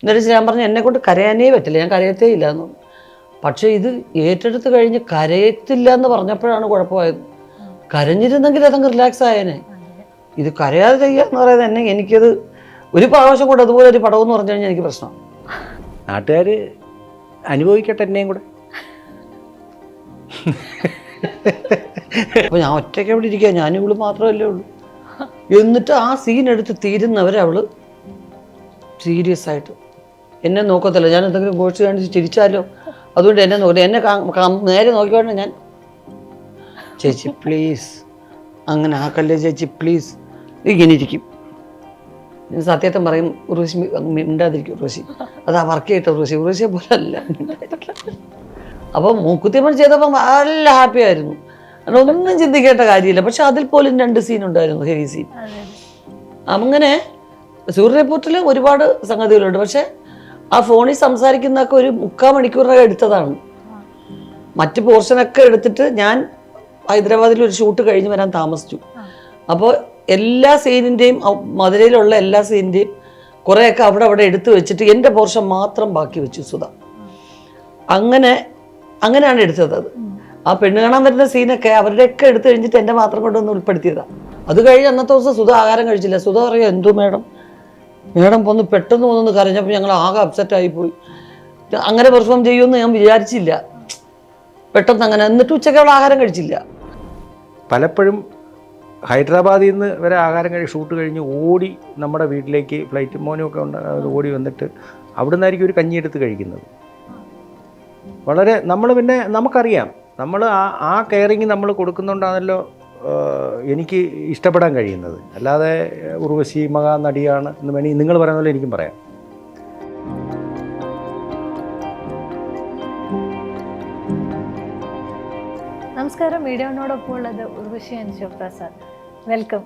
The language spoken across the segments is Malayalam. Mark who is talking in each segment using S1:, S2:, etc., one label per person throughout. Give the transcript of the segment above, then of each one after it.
S1: എന്നിട്ട് ഞാൻ പറഞ്ഞു എന്നെക്കൊണ്ട് കരയാനേ പറ്റില്ല, ഞാൻ കരയത്തേ ഇല്ല എന്ന്. പക്ഷേ ഇത് ഏറ്റെടുത്ത് കഴിഞ്ഞ് കരയത്തില്ല എന്ന് പറഞ്ഞപ്പോഴാണ് കുഴപ്പമായത്. കരഞ്ഞിരുന്നെങ്കിൽ അതങ്ങ് റിലാക്സ് ആയേനെ. ഇത് കരയാതെ ചെയ്യുക എന്ന് പറയുന്നത് എനിക്കത് ഒരു പ്രാവശ്യം കൂടെ അതുപോലെ ഒരു പടം എന്ന് പറഞ്ഞു കഴിഞ്ഞാൽ എനിക്ക് പ്രശ്നമാണ്.
S2: നാട്ടുകാർ അനുഭവിക്കട്ടെ എന്നെയും കൂടെ.
S1: അപ്പോൾ ഞാൻ ഒറ്റയ്ക്ക് എവിടെ ഇരിക്കുക, ഞാനും ഇവള് മാത്രമല്ലേ ഉള്ളൂ. എന്നിട്ട് ആ സീൻ എടുത്ത് തീരുന്നവരെ അവള് സീരിയസ് ആയിട്ട് എന്നെ നോക്കത്തില്ല. ഞാൻ എന്തെങ്കിലും കോഴ്സ് കാണിച്ച് ചിരിച്ചാലോ, അതുകൊണ്ട് എന്നെ നോക്കില്ല. എന്നെ നേരെ നോക്കിക്കൊണ്ട് ഞാൻ ചേച്ചി പ്ലീസ് അങ്ങനെ ആക്കല്ലേ ചേച്ചി പ്ലീസ് ഇങ്ങനെ ഇരിക്കും. സത്യത്തെ പറയും ഉർവശി മിണ്ടാതിരിക്കും. ഉർവശി അതാ വർക്ക് ചെയ്തിട്ട് ഉർവശിയെ പോലെ അല്ല. അപ്പം മൂക്കുത്തിയമ്മൻ ചെയ്തപ്പം നല്ല ഹാപ്പി ആയിരുന്നു, ഒന്നും ചിന്തിക്കേണ്ട കാര്യമില്ല. പക്ഷെ അതിൽ പോലും 2 സീൻ ഉണ്ടായിരുന്നു, ഹെവി സീൻ. അങ്ങനെ സൂര്യ റിപ്പോർട്ടിൽ ഒരുപാട് സംഗതികളുണ്ട്. പക്ഷെ ആ ഫോണിൽ സംസാരിക്കുന്നതൊക്കെ ഒരു 3/4 മണിക്കൂറിനകം എടുത്തതാണ്. മറ്റ് പോർഷനൊക്കെ എടുത്തിട്ട് ഞാൻ ഹൈദരാബാദിൽ ഒരു ഷൂട്ട് കഴിഞ്ഞ് വരാൻ താമസിച്ചു. അപ്പോൾ എല്ലാ സീനിൻ്റെയും മധുരയിലുള്ള എല്ലാ സീനിൻ്റെയും കുറേയൊക്കെ അവിടെ എടുത്തു വെച്ചിട്ട് എൻ്റെ പോർഷൻ മാത്രം ബാക്കി വെച്ചു സുധ. അങ്ങനെയാണ് എടുത്തത്. അത് ആ പെണ്ണ് കാണാൻ വരുന്ന സീനൊക്കെ അവരുടെയൊക്കെ എടുത്തു കഴിഞ്ഞിട്ട് എൻ്റെ മാത്രം കൊണ്ടൊന്ന് ഉൾപ്പെടുത്തിയതാണ്. അത് കഴിഞ്ഞ് അന്നത്തെ ദിവസം സുധ ആഹാരം കഴിച്ചില്ല. സുധ പറയുക എന്തോ മേഡം പോന്ന് പെട്ടെന്ന് പോന്നൊന്ന് കരഞ്ഞപ്പോൾ ഞങ്ങൾ ആകെ അപ്സെറ്റ് ആയിപ്പോയി. അങ്ങനെ പെർഫോം ചെയ്യുമെന്ന് ഞാൻ വിചാരിച്ചില്ല, പെട്ടെന്ന് അങ്ങനെ. എന്നിട്ട് ഉച്ചയ്ക്ക് അവൾ ആഹാരം കഴിച്ചില്ല.
S2: പലപ്പോഴും ഹൈദരാബാദിൽ നിന്ന് വരെ ആഹാരം ഷൂട്ട് കഴിഞ്ഞ് ഓടി നമ്മുടെ വീട്ടിലേക്ക് ഫ്ലൈറ്റ് മോനുമൊക്കെ ഓടി വന്നിട്ട് അവിടെ നിന്നായിരിക്കും ഒരു കഞ്ഞിയെടുത്ത് കഴിക്കുന്നത്. വളരെ നമ്മൾ പിന്നെ നമുക്കറിയാം, നമ്മൾ ആ കെയറിങ് നമ്മൾ കൊടുക്കുന്നുണ്ടാണല്ലോ എനിക്ക് ഇഷ്ടപ്പെടാൻ കഴിയുന്നത്. അല്ലാതെ ഉർവശി മഹാനടിയാണ് എന്ന് വേണമെങ്കിൽ നിങ്ങൾ പറയുന്ന പോലെ എനിക്കും പറയാം.
S3: നമസ്കാരം. മീഡിയനോടൊപ്പം ഉള്ളത് ഉർവശി ശിവപ്രസാദ്. വെൽക്കം.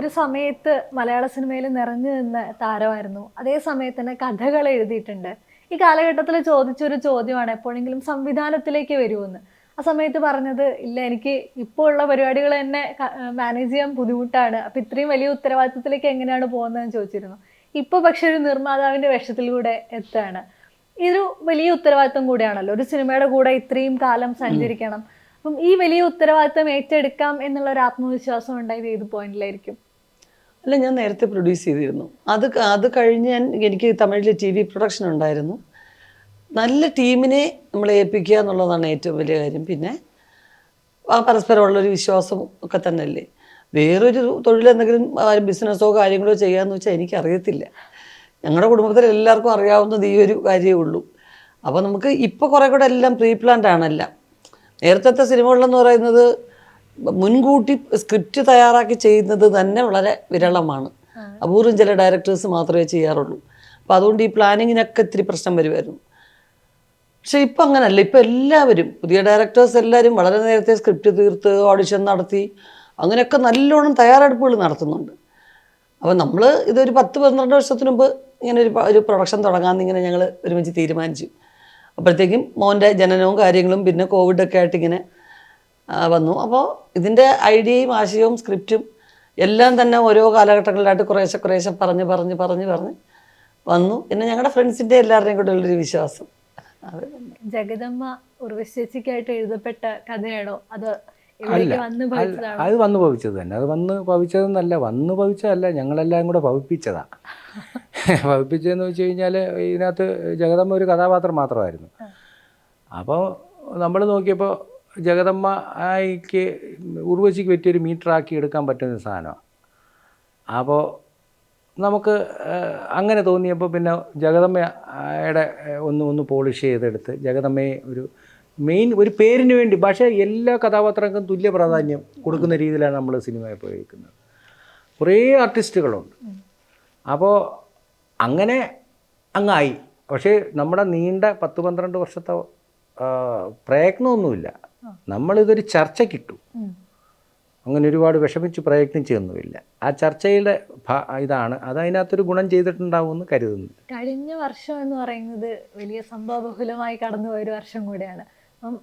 S3: ഒരു സമയത്ത് മലയാള സിനിമയിൽ നിറഞ്ഞു നിന്ന താരമായിരുന്നു. അതേ സമയത്ത് തന്നെ കഥകൾ എഴുതിയിട്ടുണ്ട്. ഈ കാലഘട്ടത്തിൽ ചോദിച്ചൊരു ചോദ്യമാണ് എപ്പോഴെങ്കിലും സംവിധാനത്തിലേക്ക് വരുമെന്ന്. ആ സമയത്ത് പറഞ്ഞത് ഇല്ല, എനിക്ക് ഇപ്പോൾ ഉള്ള പരിപാടികൾ തന്നെ മാനേജ് ചെയ്യാൻ ബുദ്ധിമുട്ടാണ്, അപ്പം ഇത്രയും വലിയ ഉത്തരവാദിത്തത്തിലേക്ക് എങ്ങനെയാണ് പോകുന്നതെന്ന് ചോദിച്ചിരുന്നു. ഇപ്പോൾ പക്ഷെ ഒരു നിർമ്മാതാവിൻ്റെ വേഷത്തിലൂടെ എത്തുകയാണ്. ഇതൊരു വലിയ ഉത്തരവാദിത്തം കൂടിയാണല്ലോ, ഒരു സിനിമയുടെ കൂടെ ഇത്രയും കാലം സഞ്ചരിക്കണം. അപ്പം ഈ വലിയ ഉത്തരവാദിത്തം ഏറ്റെടുക്കാം എന്നുള്ള ഒരു ആത്മവിശ്വാസം ഉണ്ടായത് ഏത് പോയിന്റിലായിരിക്കും?
S1: അല്ല, ഞാൻ നേരത്തെ പ്രൊഡ്യൂസ് ചെയ്തിരുന്നു. അത് കഴിഞ്ഞ് എനിക്ക് തമിഴിൽ TV പ്രൊഡക്ഷൻ ഉണ്ടായിരുന്നു. നല്ല ടീമിനെ നമ്മൾ ഏൽപ്പിക്കുക എന്നുള്ളതാണ് ഏറ്റവും വലിയ കാര്യം. പിന്നെ ആ പരസ്പരമുള്ളൊരു വിശ്വാസം ഒക്കെ തന്നെയല്ലേ. വേറൊരു തൊഴിലെന്തെങ്കിലും ബിസിനസ്സോ കാര്യങ്ങളോ ചെയ്യാമെന്ന് വെച്ചാൽ എനിക്കറിയത്തില്ല. ഞങ്ങളുടെ കുടുംബത്തിൽ എല്ലാവർക്കും അറിയാവുന്നത് ഈ ഒരു കാര്യമേ ഉള്ളൂ. അപ്പോൾ നമുക്ക് ഇപ്പോൾ കുറേ കൂടെ എല്ലാം പ്രീ പ്ലാൻഡ് ആണെല്ലാം. നേരത്തെ സിനിമകളിലെന്ന് പറയുന്നത് മുൻകൂട്ടി സ്ക്രിപ്റ്റ് തയ്യാറാക്കി ചെയ്യുന്നത് തന്നെ വളരെ വിരളമാണ്. അപൂർവം ചില ഡയറക്ടേഴ്സ് മാത്രമേ ചെയ്യാറുള്ളൂ. അപ്പോൾ അതുകൊണ്ട് ഈ പ്ലാനിങ്ങിനൊക്കെ ഇത്തിരി പ്രശ്നം വരുമായിരുന്നു. പക്ഷെ ഇപ്പം അങ്ങനല്ല. ഇപ്പം എല്ലാവരും പുതിയ ഡയറക്ടേഴ്സ് എല്ലാവരും വളരെ നേരത്തെ സ്ക്രിപ്റ്റ് തീർത്ത് ഓഡിഷൻ നടത്തി അങ്ങനെയൊക്കെ നല്ലോണം തയ്യാറെടുപ്പുകൾ നടത്തുന്നുണ്ട്. അപ്പോൾ നമ്മൾ ഇതൊരു 10-12 വർഷത്തിന് മുമ്പ് ഇങ്ങനെ ഒരു പ്രൊഡക്ഷൻ തുടങ്ങാമെന്ന് ഇങ്ങനെ ഞങ്ങൾ ഒരുമിച്ച് തീരുമാനിച്ചു. അപ്പോഴത്തേക്കും മോൻ്റെ ജനനവും കാര്യങ്ങളും പിന്നെ കോവിഡൊക്കെ ആയിട്ട് ഇങ്ങനെ വന്നു. അപ്പോൾ ഇതിൻ്റെ ഐഡിയയും ആശയവും സ്ക്രിപ്റ്റും എല്ലാം തന്നെ ഓരോ കാലഘട്ടങ്ങളിലായിട്ട് കുറേശ്ശെ പറഞ്ഞ് വന്നു. പിന്നെ ഞങ്ങളുടെ ഫ്രണ്ട്സിൻ്റെ എല്ലാവരുടെയും കൂടെ ഉള്ളൊരു വിശ്വാസം.
S3: ജഗദമ്മ ഉർവശി ചേച്ചിക്കായിട്ട് എഴുതപ്പെട്ട കഥയാണോ അത്
S2: അത് വന്നു ഭവിച്ചത് തന്നെ. അത് വന്ന് ഭവിച്ചതെന്നല്ല, വന്നു ഭവിച്ചതല്ല, ഞങ്ങളെല്ലാം കൂടെ ഭവിപ്പിച്ചതാണ്. ഭവിപ്പിച്ചതെന്ന് വെച്ച് കഴിഞ്ഞാൽ ഇതിനകത്ത് ജഗദമ്മ ഒരു കഥാപാത്രം മാത്രമായിരുന്നു. അപ്പോൾ നമ്മൾ നോക്കിയപ്പോൾ ജഗദമ്മ ഉർവശിക്ക് പറ്റിയൊരു മീറ്ററാക്കി എടുക്കാൻ പറ്റുന്ന സാധനമാണ്. അപ്പോൾ നമുക്ക് അങ്ങനെ തോന്നിയപ്പോൾ പിന്നെ ജഗദമ്മയുടെ ഒന്ന് പോളിഷ് ചെയ്തെടുത്ത് ജഗദമ്മയെ ഒരു പേരിന് വേണ്ടി, പക്ഷേ എല്ലാ കഥാപാത്രങ്ങൾക്കും തുല്യ പ്രാധാന്യം കൊടുക്കുന്ന രീതിയിലാണ് നമ്മൾ സിനിമയെ പോയിരിക്കുന്നത്. കുറേ ആർട്ടിസ്റ്റുകളുണ്ട്. അപ്പോൾ അങ്ങനെ അങ്ങായി. പക്ഷേ നമ്മുടെ നീണ്ട 10-12 വർഷത്തെ പ്രയത്നമൊന്നുമില്ല. നമ്മളിതൊരു ചർച്ചയ്ക്കിട്ടു. അങ്ങനെ ഒരുപാട് വിഷമിച്ച് പ്രയത്നിച്ചൊന്നുമില്ല. ആ ചർച്ചയുടെ ഇതാണ് അത് അതിനകത്തൊരു ഗുണം ചെയ്തിട്ടുണ്ടാവുമെന്ന് കരുതുന്നു.
S3: കഴിഞ്ഞ വർഷം എന്ന് പറയുന്നത് വലിയ സംഭവബഹുലമായി കടന്നുപോയൊരു വർഷം കൂടിയാണ്. അപ്പം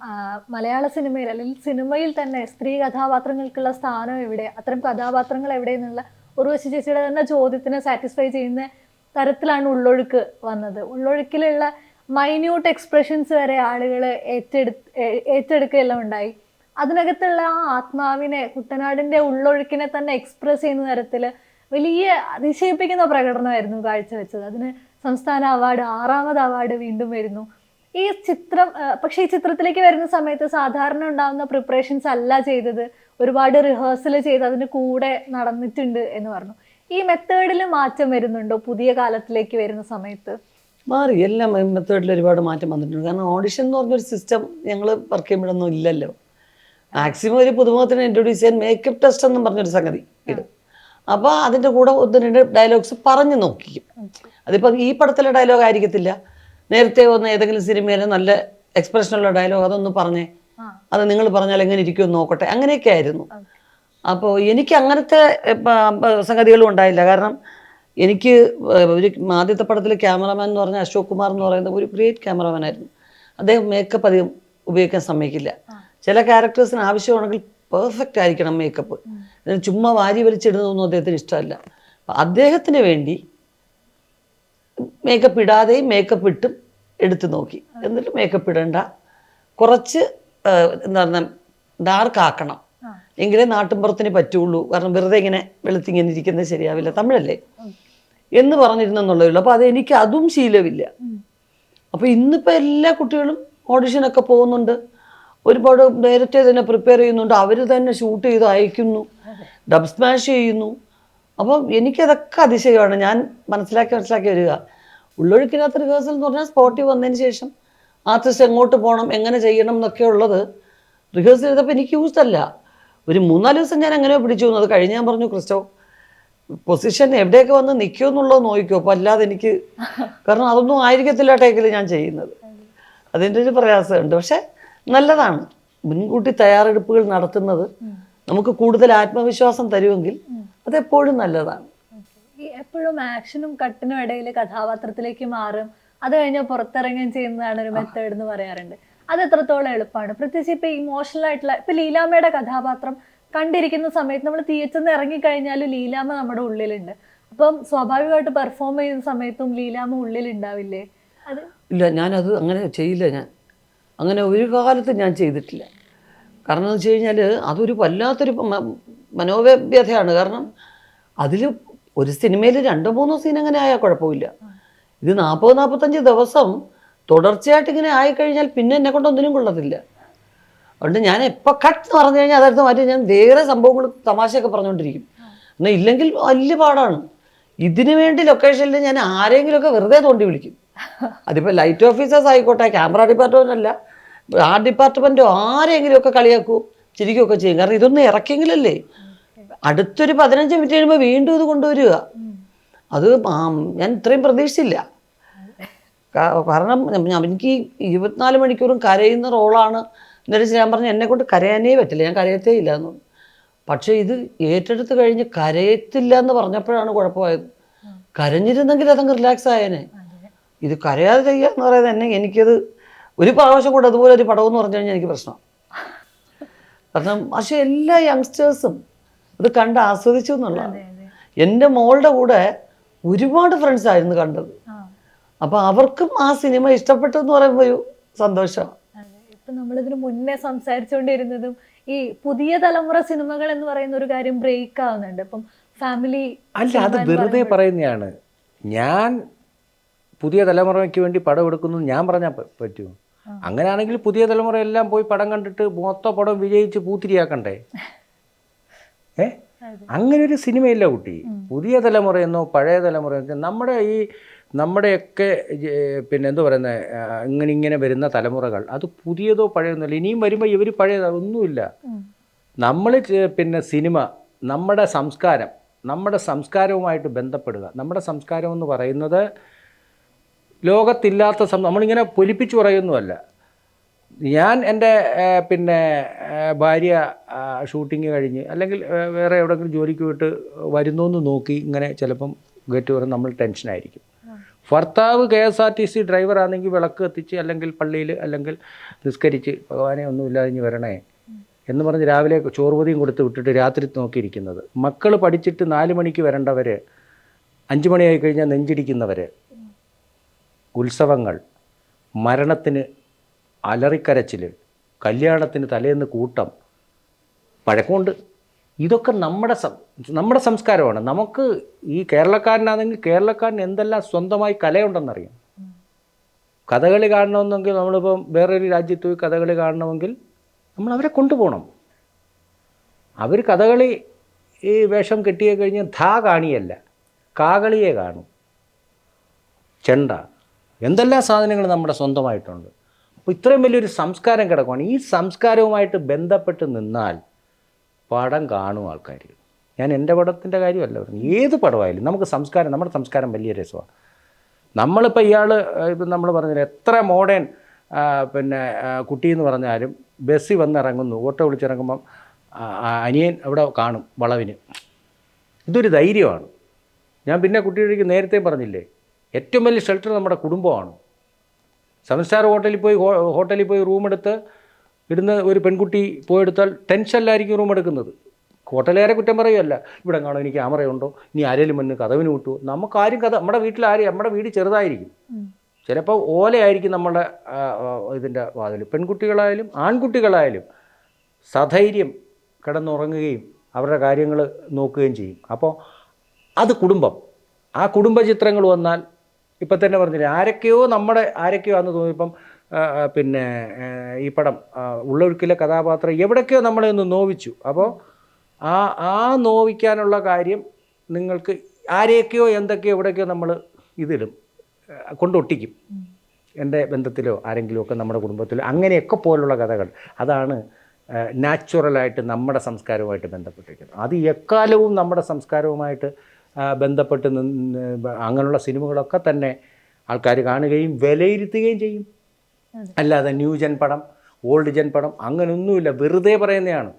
S3: മലയാള സിനിമയിൽ അല്ലെങ്കിൽ സിനിമയിൽ തന്നെ സ്ത്രീ കഥാപാത്രങ്ങൾക്കുള്ള സ്ഥാനം എവിടെ, അത്തരം കഥാപാത്രങ്ങൾ എവിടെ എന്നുള്ള ഉർവശി ചേച്ചിയുടെ തന്നെ ചോദ്യത്തിന് സാറ്റിസ്ഫൈ ചെയ്യുന്ന തരത്തിലാണ് ഉള്ളൊഴുക്ക് വന്നത്. ഉള്ളൊഴുക്കിലുള്ള മൈന്യൂട്ട് എക്സ്പ്രഷൻസ് വരെ ആളുകൾ ഏറ്റെടുക്കുകയെല്ലാം ഉണ്ടായി. അതിനകത്തുള്ള ആ ആത്മാവിനെ, കുട്ടനാടിന്റെ ഉള്ളൊഴുക്കിനെ തന്നെ എക്സ്പ്രസ് ചെയ്യുന്ന തരത്തിൽ വലിയ അതിശയിപ്പിക്കുന്ന പ്രകടനമായിരുന്നു കാഴ്ചവെച്ചത്. അതിന് സംസ്ഥാന അവാർഡ്, 6ാമത് അവാർഡ് വീണ്ടും വരുന്നു. ഈ ചിത്രം പക്ഷേ ഈ ചിത്രത്തിലേക്ക് വരുന്ന സമയത്ത് സാധാരണ ഉണ്ടാകുന്ന പ്രിപ്പറേഷൻസ് അല്ല ചെയ്തത്, ഒരുപാട് റിഹേഴ്സൽ ചെയ്ത് അതിന് കൂടെ നടന്നിട്ടുണ്ട് എന്ന് പറഞ്ഞു. ഈ മെത്തേഡിൽ മാറ്റം വരുന്നുണ്ടോ പുതിയ കാലത്തിലേക്ക് വരുന്ന സമയത്ത്?
S1: മാറി, എല്ലാം മെത്തേഡിൽ ഒരുപാട് മാറ്റം വന്നിട്ടുണ്ട്. കാരണം ഓഡിഷൻ എന്ന് പറഞ്ഞൊരു സിസ്റ്റം ഞങ്ങൾ വർക്ക് ചെയ്യുമ്പോഴൊന്നും ഇല്ലല്ലോ. മാക്സിമം ഒരു പുതുമുഖത്തിനെ ഇൻട്രൊഡ്യൂസ് ചെയ്യാൻ മേക്കപ്പ് ടെസ്റ്റ് എന്നും പറഞ്ഞൊരു സംഗതി ഇടും. അപ്പോൾ അതിൻ്റെ കൂടെ 1-2 ഡയലോഗ്സ് പറഞ്ഞു നോക്കിക്കും. അതിപ്പോൾ ഈ പടത്തിലെ ഡയലോഗ് ആയിരിക്കത്തില്ല, നേരത്തെ വന്ന ഏതെങ്കിലും സിനിമയിലെ നല്ല എക്സ്പ്രഷനുള്ള ഡയലോഗ് അതൊന്ന് പറഞ്ഞേ, അത് നിങ്ങൾ പറഞ്ഞാൽ എങ്ങനെ ഇരിക്കുമെന്ന് നോക്കട്ടെ, അങ്ങനെയൊക്കെ ആയിരുന്നു. അപ്പോൾ എനിക്ക് അങ്ങനത്തെ സംഗതികളും ഉണ്ടായില്ല. കാരണം എനിക്ക് ഒരു ആദ്യത്തെ പടത്തിൽ ക്യാമറമാൻ എന്ന് പറഞ്ഞാൽ അശോക് കുമാർ എന്ന് പറയുന്ന ഒരു ഗ്രേറ്റ് ക്യാമറമാൻ ആയിരുന്നു. അദ്ദേഹം മേക്കപ്പ് അധികം ഉപയോഗിക്കാൻ സമ്മതിക്കില്ല. ചില ക്യാരക്ടേഴ്സിന് ആവശ്യമാണെങ്കിൽ പെർഫെക്റ്റ് ആയിരിക്കണം മേക്കപ്പ്. ചുമ്മാ വാരി വലിച്ചിടുന്നതൊന്നും അദ്ദേഹത്തിന് ഇഷ്ടമല്ല. അദ്ദേഹത്തിന് വേണ്ടി മേക്കപ്പ് ഇടാതെയും മേക്കപ്പ് ഇട്ടും എടുത്തു നോക്കി. എന്നിട്ട് മേക്കപ്പ് ഇടണ്ട, കുറച്ച് എന്താ പറയുക, ഡാർക്ക് ആക്കണം, എങ്കിലേ നാട്ടിൻപുറത്തിന് പറ്റുള്ളൂ. കാരണം വെറുതെ ഇങ്ങനെ വെളുത്തിങ്ങനെ ഇരിക്കുന്നത് ശരിയാവില്ല, തമിഴല്ലേ എന്ന് പറഞ്ഞിരുന്നെന്നുള്ളതേ ഉള്ളൂ. അപ്പോൾ അതെനിക്ക് അതും ശീലമില്ല. അപ്പോൾ ഇന്നിപ്പോൾ എല്ലാ കുട്ടികളും ഓഡിഷനൊക്കെ പോകുന്നുണ്ട്, ഒരുപാട് നേരത്തെ തന്നെ പ്രിപ്പയർ ചെയ്യുന്നുണ്ട്, അവർ തന്നെ ഷൂട്ട് ചെയ്ത് അയക്കുന്നു, ഡബ് സ്മാഷ് ചെയ്യുന്നു. അപ്പം എനിക്കതൊക്കെ അതിശയമാണ്. ഞാൻ മനസ്സിലാക്കി വരിക, ഉള്ളൊഴുക്കിനകത്ത് റിഹേഴ്സൽ എന്ന് പറഞ്ഞാൽ സ്പോട്ടിൽ വന്നതിന് ശേഷം ആർട്ടിസ്റ്റ് എങ്ങോട്ട് പോകണം, എങ്ങനെ ചെയ്യണം എന്നൊക്കെ ഉള്ളത് റിഹേഴ്സൽ ചെയ്തപ്പോൾ എനിക്ക് യൂസ്ഡല്ല. ഒരു 3-4 ദിവസം ഞാൻ എങ്ങനെയോ പിടിച്ചു. അത് കഴിഞ്ഞ് ഞാൻ പറഞ്ഞു, ക്രിസ്റ്റോ പൊസിഷൻ എവിടെയൊക്കെ വന്ന് നിൽക്കുമെന്നുള്ളത് നോക്കിക്കോ, അപ്പോൾ അല്ലാതെ എനിക്ക്, കാരണം അതൊന്നും ആയിരിക്കത്തില്ല ടേക്കിൽ ഞാൻ ചെയ്യുന്നത്. അതിൻ്റെ ഒരു പ്രയാസമുണ്ട്. പക്ഷെ നല്ലതാണ് മുൻകൂട്ടി തയ്യാറെടുപ്പുകൾ നടത്തുന്നത്. നമുക്ക് കൂടുതൽ ആത്മവിശ്വാസം തരുമെങ്കിൽ അതെപ്പോഴും നല്ലതാണ്.
S3: എപ്പോഴും ആക്ഷനും കട്ടിനും ഇടയിൽ കഥാപാത്രത്തിലേക്ക് മാറും, അത് കഴിഞ്ഞാൽ പുറത്തിറങ്ങുകയും ചെയ്യുന്നതാണ് ഒരു മെത്തേഡ് എന്ന് പറയാറുണ്ട്. അത് എത്രത്തോളം എളുപ്പമാണ്? പ്രത്യേകിച്ച് ഇപ്പൊ ഇമോഷണൽ ആയിട്ടുള്ള, ഇപ്പൊ ലീലാമ്മയുടെ കഥാപാത്രം കണ്ടിരിക്കുന്ന സമയത്ത് നമ്മൾ തിയേറ്ററിൽ നിന്ന് ഇറങ്ങിക്കഴിഞ്ഞാലും ലീലാമ്മ നമ്മുടെ ഉള്ളിലുണ്ട്. അപ്പം സ്വാഭാവികമായിട്ട് പെർഫോം ചെയ്യുന്ന സമയത്തും ലീലാമ്മ ഉള്ളിലുണ്ടാവില്ലേ? അത്
S1: ഇല്ല, ഞാനത് അങ്ങനെ ചെയ്യില്ല. ഞാൻ അങ്ങനെ ഒരു കാലത്ത് ഞാൻ ചെയ്തിട്ടില്ല. കാരണം എന്ന് വെച്ച് കഴിഞ്ഞാൽ അതൊരു വല്ലാത്തൊരു മനോവ്യഥയാണ്. കാരണം അതിൽ ഒരു സിനിമയിൽ 2-3 സീൻ അങ്ങനെ ആയാൽ കുഴപ്പമില്ല. ഇത് 40-45 ദിവസം തുടർച്ചയായിട്ട് ഇങ്ങനെ ആയിക്കഴിഞ്ഞാൽ പിന്നെ എന്നെ കൊണ്ട് ഒന്നിനും കൊള്ളത്തില്ല. അതുകൊണ്ട് ഞാൻ എപ്പോൾ കട്ട് എന്ന് പറഞ്ഞു കഴിഞ്ഞാൽ അതെടുത്ത് മാറ്റി ഞാൻ വേറെ സംഭവങ്ങൾ തമാശയൊക്കെ പറഞ്ഞുകൊണ്ടിരിക്കും. എന്നാൽ ഇല്ലെങ്കിൽ വലിയ പാടാണ്. ഇതിനു വേണ്ടി ലൊക്കേഷനിൽ ഞാൻ ആരെങ്കിലുമൊക്കെ വെറുതെ തോണ്ടി വിളിക്കും. അതിപ്പോൾ ലൈറ്റ് ഓഫീസേഴ്സ് ആയിക്കോട്ടെ, ക്യാമറ ഡിപ്പാർട്ട്മെൻ്റ് അല്ല, ആർട്ട് ഡിപ്പാർട്ട്മെൻറ്റോ ആരെങ്കിലുമൊക്കെ കളിയാക്കും, ചിരിക്കുകയൊക്കെ ചെയ്യും. കാരണം ഇതൊന്നും ഇറക്കിയെങ്കിലല്ലേ അടുത്തൊരു 15 മിനിറ്റ് കഴിയുമ്പോൾ വീണ്ടും ഇത് കൊണ്ടുവരിക. അത് ഞാൻ ഇത്രയും പ്രതീക്ഷിച്ചില്ല. കാരണം എനിക്ക് 24 മണിക്കൂറും കരയുന്ന റോളാണ്. എന്നിട്ട് ഞാൻ പറഞ്ഞു എന്നെക്കൊണ്ട് കരയാനേ പറ്റില്ല, ഞാൻ കരയത്തേ ഇല്ല എന്ന്. പക്ഷേ ഇത് ഏറ്റെടുത്ത് കഴിഞ്ഞ് കരയത്തില്ല എന്ന് പറഞ്ഞപ്പോഴാണ് കുഴപ്പമായത്. കരഞ്ഞിരുന്നെങ്കിൽ അതങ്ങ് റിലാക്സ് ആയേനെ. ഇത് കരയാതെ ചെയ്യുക എന്ന് പറയുന്നത് എനിക്കത് ഒരു പ്രാവശ്യം കൂടെ അതുപോലെ ഒരു പടമെന്ന് പറഞ്ഞു കഴിഞ്ഞാൽ എനിക്ക് പ്രശ്നമാണ്. കാരണം പക്ഷേ എല്ലാ യങ്സ്റ്റേഴ്സും അത് കണ്ട് ആസ്വദിച്ചു എന്നുള്ളതാണ്. എൻ്റെ മോളുടെ കൂടെ ഒരുപാട് ഫ്രണ്ട്സ് ആയിരുന്നു കണ്ടത്. അപ്പോൾ അവർക്കും ആ സിനിമ ഇഷ്ടപ്പെട്ടു എന്ന് പറയുമ്പോൾ ഒരു സന്തോഷമാണ്.
S3: ഇപ്പം നമ്മളിതിന് മുന്നേ സംസാരിച്ചുകൊണ്ടിരുന്നതും ഈ പുതിയ തലമുറ സിനിമകൾ എന്ന് പറയുന്ന ഒരു കാര്യം ബ്രേക്ക് ആവുന്നുണ്ട്. ഇപ്പം ഫാമിലി
S2: അല്ല, അത് വെറുതെ പറയുന്നതാണ്. ഞാൻ പുതിയ തലമുറയ്ക്ക് വേണ്ടി പടം എടുക്കുന്നു ഞാൻ പറഞ്ഞാൽ പറ്റുമോ? അങ്ങനെയാണെങ്കിൽ പുതിയ തലമുറ എല്ലാം പോയി പടം കണ്ടിട്ട് മൊത്തം പടം വിജയിച്ച് പൂത്തിരിയാക്കണ്ടേ? അങ്ങനെ ഒരു സിനിമയില്ല കുട്ടി. പുതിയ തലമുറയെന്നോ പഴയ തലമുറയെന്നോ നമ്മുടെയൊക്കെ പിന്നെ എന്താ പറയുന്നത്, ഇങ്ങനെ വരുന്ന തലമുറകൾ അത് പുതിയതോ പഴയതൊന്നുമല്ല. ഇനിയും വരുമ്പോൾ ഇവർ പഴയതോ ഒന്നുമില്ല. നമ്മൾ പിന്നെ സിനിമ നമ്മുടെ സംസ്കാരവുമായിട്ട് ബന്ധപ്പെടുക. നമ്മുടെ സംസ്കാരം എന്ന് പറയുന്നത് ലോകത്തില്ലാത്ത നമ്മളിങ്ങനെ പൊലിപ്പിച്ച് പറയുന്നതല്ല. ഞാൻ എൻ്റെ പിന്നെ ഭാര്യ ഷൂട്ടിങ് കഴിഞ്ഞ് അല്ലെങ്കിൽ വേറെ എവിടെയെങ്കിലും ജോലിക്ക് പോയിട്ട് വരുന്നു എന്ന് നോക്കി ഇങ്ങനെ ചിലപ്പം ഗേറ്റ് വരെ നമ്മൾ ടെൻഷനായിരിക്കും. ഭർത്താവ് KSRTC ഡ്രൈവറാണെങ്കിൽ വിളക്ക് കത്തിച്ച് അല്ലെങ്കിൽ പള്ളിയിൽ അല്ലെങ്കിൽ നിസ്കരിച്ച് ഭഗവാനെ ഒന്നുമില്ലാതെ വരണേ എന്ന് പറഞ്ഞ് രാവിലെ ചോറുപതിയും കൊടുത്ത് വിട്ടിട്ട് രാത്രി നോക്കിയിരിക്കുന്നത്. മക്കൾ പഠിച്ചിട്ട് 4 മണിക്ക് വരേണ്ടവർ 5 മണിയായി കഴിഞ്ഞാൽ നെഞ്ചിടിക്കുന്നവർ, ഉത്സവങ്ങൾ, മരണത്തിന് അലറിക്കരച്ചിൽ, കല്യാണത്തിന് തലേന്ന് കൂട്ടം, പഴക്കമുണ്ട്. ഇതൊക്കെ നമ്മുടെ സംസ്കാരമാണ്. നമുക്ക് ഈ കേരളക്കാരനാണെങ്കിൽ കേരളക്കാരൻ എന്തെല്ലാം സ്വന്തമായി കലയുണ്ടെന്നറിയാം. കഥകളി കാണണമെന്നെങ്കിൽ നമ്മളിപ്പം വേറൊരു രാജ്യത്ത് പോയി കഥകളി കാണണമെങ്കിൽ നമ്മൾ അവരെ കൊണ്ടുപോകണം. അവർ കഥകളി ഈ വേഷം കെട്ടിയേ കഴിഞ്ഞ് കാണിയല്ല, കാകളിയെ കാണും, ചെണ്ട, എന്തെല്ലാം സാധനങ്ങൾ നമ്മുടെ സ്വന്തമായിട്ടുണ്ട്. അപ്പോൾ ഇത്രയും വലിയൊരു സംസ്കാരം കിടക്കുകയാണ്. ഈ സംസ്കാരവുമായിട്ട് ബന്ധപ്പെട്ട് നിന്നാൽ പടം കാണും ആൾക്കാർ. ഞാൻ എൻ്റെ പടത്തിൻ്റെ കാര്യമല്ല പറഞ്ഞു, ഏത് പടമായാലും നമുക്ക് സംസ്കാരം, നമ്മുടെ സംസ്കാരം വലിയ രസമാണ്. നമ്മളിപ്പോൾ ഇപ്പം നമ്മൾ പറഞ്ഞില്ല എത്ര മോഡേൺ കുട്ടിയെന്ന് പറഞ്ഞാലും ബസ്സിൽ വന്നിറങ്ങുന്നു, ഓട്ടോ വിളിച്ചിറങ്ങുമ്പം അനിയൻ അവിടെ കാണും വളവിന്. ഇതൊരു ധൈര്യമാണ്. ഞാൻ പിന്നെ കുട്ടികൾക്ക് നേരത്തെ പറഞ്ഞില്ലേ, ഏറ്റവും വലിയ ഷെൽട്ടർ നമ്മുടെ കുടുംബമാണ്. 7 സ്റ്റാർ ഹോട്ടലിൽ പോയി റൂമെടുത്ത് ഇടുന്ന ഒരു പെൺകുട്ടി പോയെടുത്താൽ ടെൻഷനിലായിരിക്കും റൂം എടുക്കുന്നത്. ഹോട്ടലുകാരെ കുറ്റം പറയുമല്ല, ഇവിടെ കാണോ എനിക്ക് ക്യാമറയുണ്ടോ, ഇനി ആരെങ്കിലും വന്ന് കഥവിന് വിട്ടു. നമുക്കാരും നമ്മുടെ വീട്ടിൽ നമ്മുടെ വീട് ചെറുതായിരിക്കും, ചിലപ്പോൾ ഓലയായിരിക്കും നമ്മുടെ ഇതിൻ്റെ വാതിൽ. പെൺകുട്ടികളായാലും ആൺകുട്ടികളായാലും സധൈര്യം കിടന്നുറങ്ങുകയും അവരുടെ കാര്യങ്ങൾ നോക്കുകയും ചെയ്യും. അപ്പോൾ അത് കുടുംബം. ആ കുടുംബ ചിത്രങ്ങൾ വന്നാൽ ഇപ്പം തന്നെ പറഞ്ഞില്ലേ, ആരൊക്കെയോ ആണെന്ന് തോന്നിയപ്പം ഈ പടം ഉള്ളൊഴുക്കിലെ കഥാപാത്രം എവിടേക്കോ നമ്മളെ ഒന്ന് നോവിച്ചു. അപ്പോൾ ആ നോവിക്കാനുള്ള കാര്യം നിങ്ങൾക്ക് ആരെയൊക്കെയോ എന്തൊക്കെയോ എവിടേക്കോ നമ്മൾ ഇതിടും, കൊണ്ടൊട്ടിക്കും. എൻ്റെ ബന്ധത്തിലോ ആരെങ്കിലും ഒക്കെ നമ്മുടെ കുടുംബത്തിലോ അങ്ങനെയൊക്കെ പോലുള്ള കഥകൾ, അതാണ് നാച്ചുറലായിട്ട് നമ്മുടെ സംസ്കാരവുമായിട്ട് ബന്ധപ്പെട്ടിരിക്കുന്നത്. അത് എക്കാലവും നമ്മുടെ സംസ്കാരവുമായിട്ട് ബന്ധപ്പെട്ട് അങ്ങനെയുള്ള സിനിമകളൊക്കെ തന്നെ ആൾക്കാർ കാണുകയും വിലയിരുത്തുകയും ചെയ്യും. അല്ലാതെ ന്യൂ ജൻ പടം, ഓൾഡ് ജൻ പടം അങ്ങനെയൊന്നുമില്ല. വെറുതെ പറയുന്നതാണ്.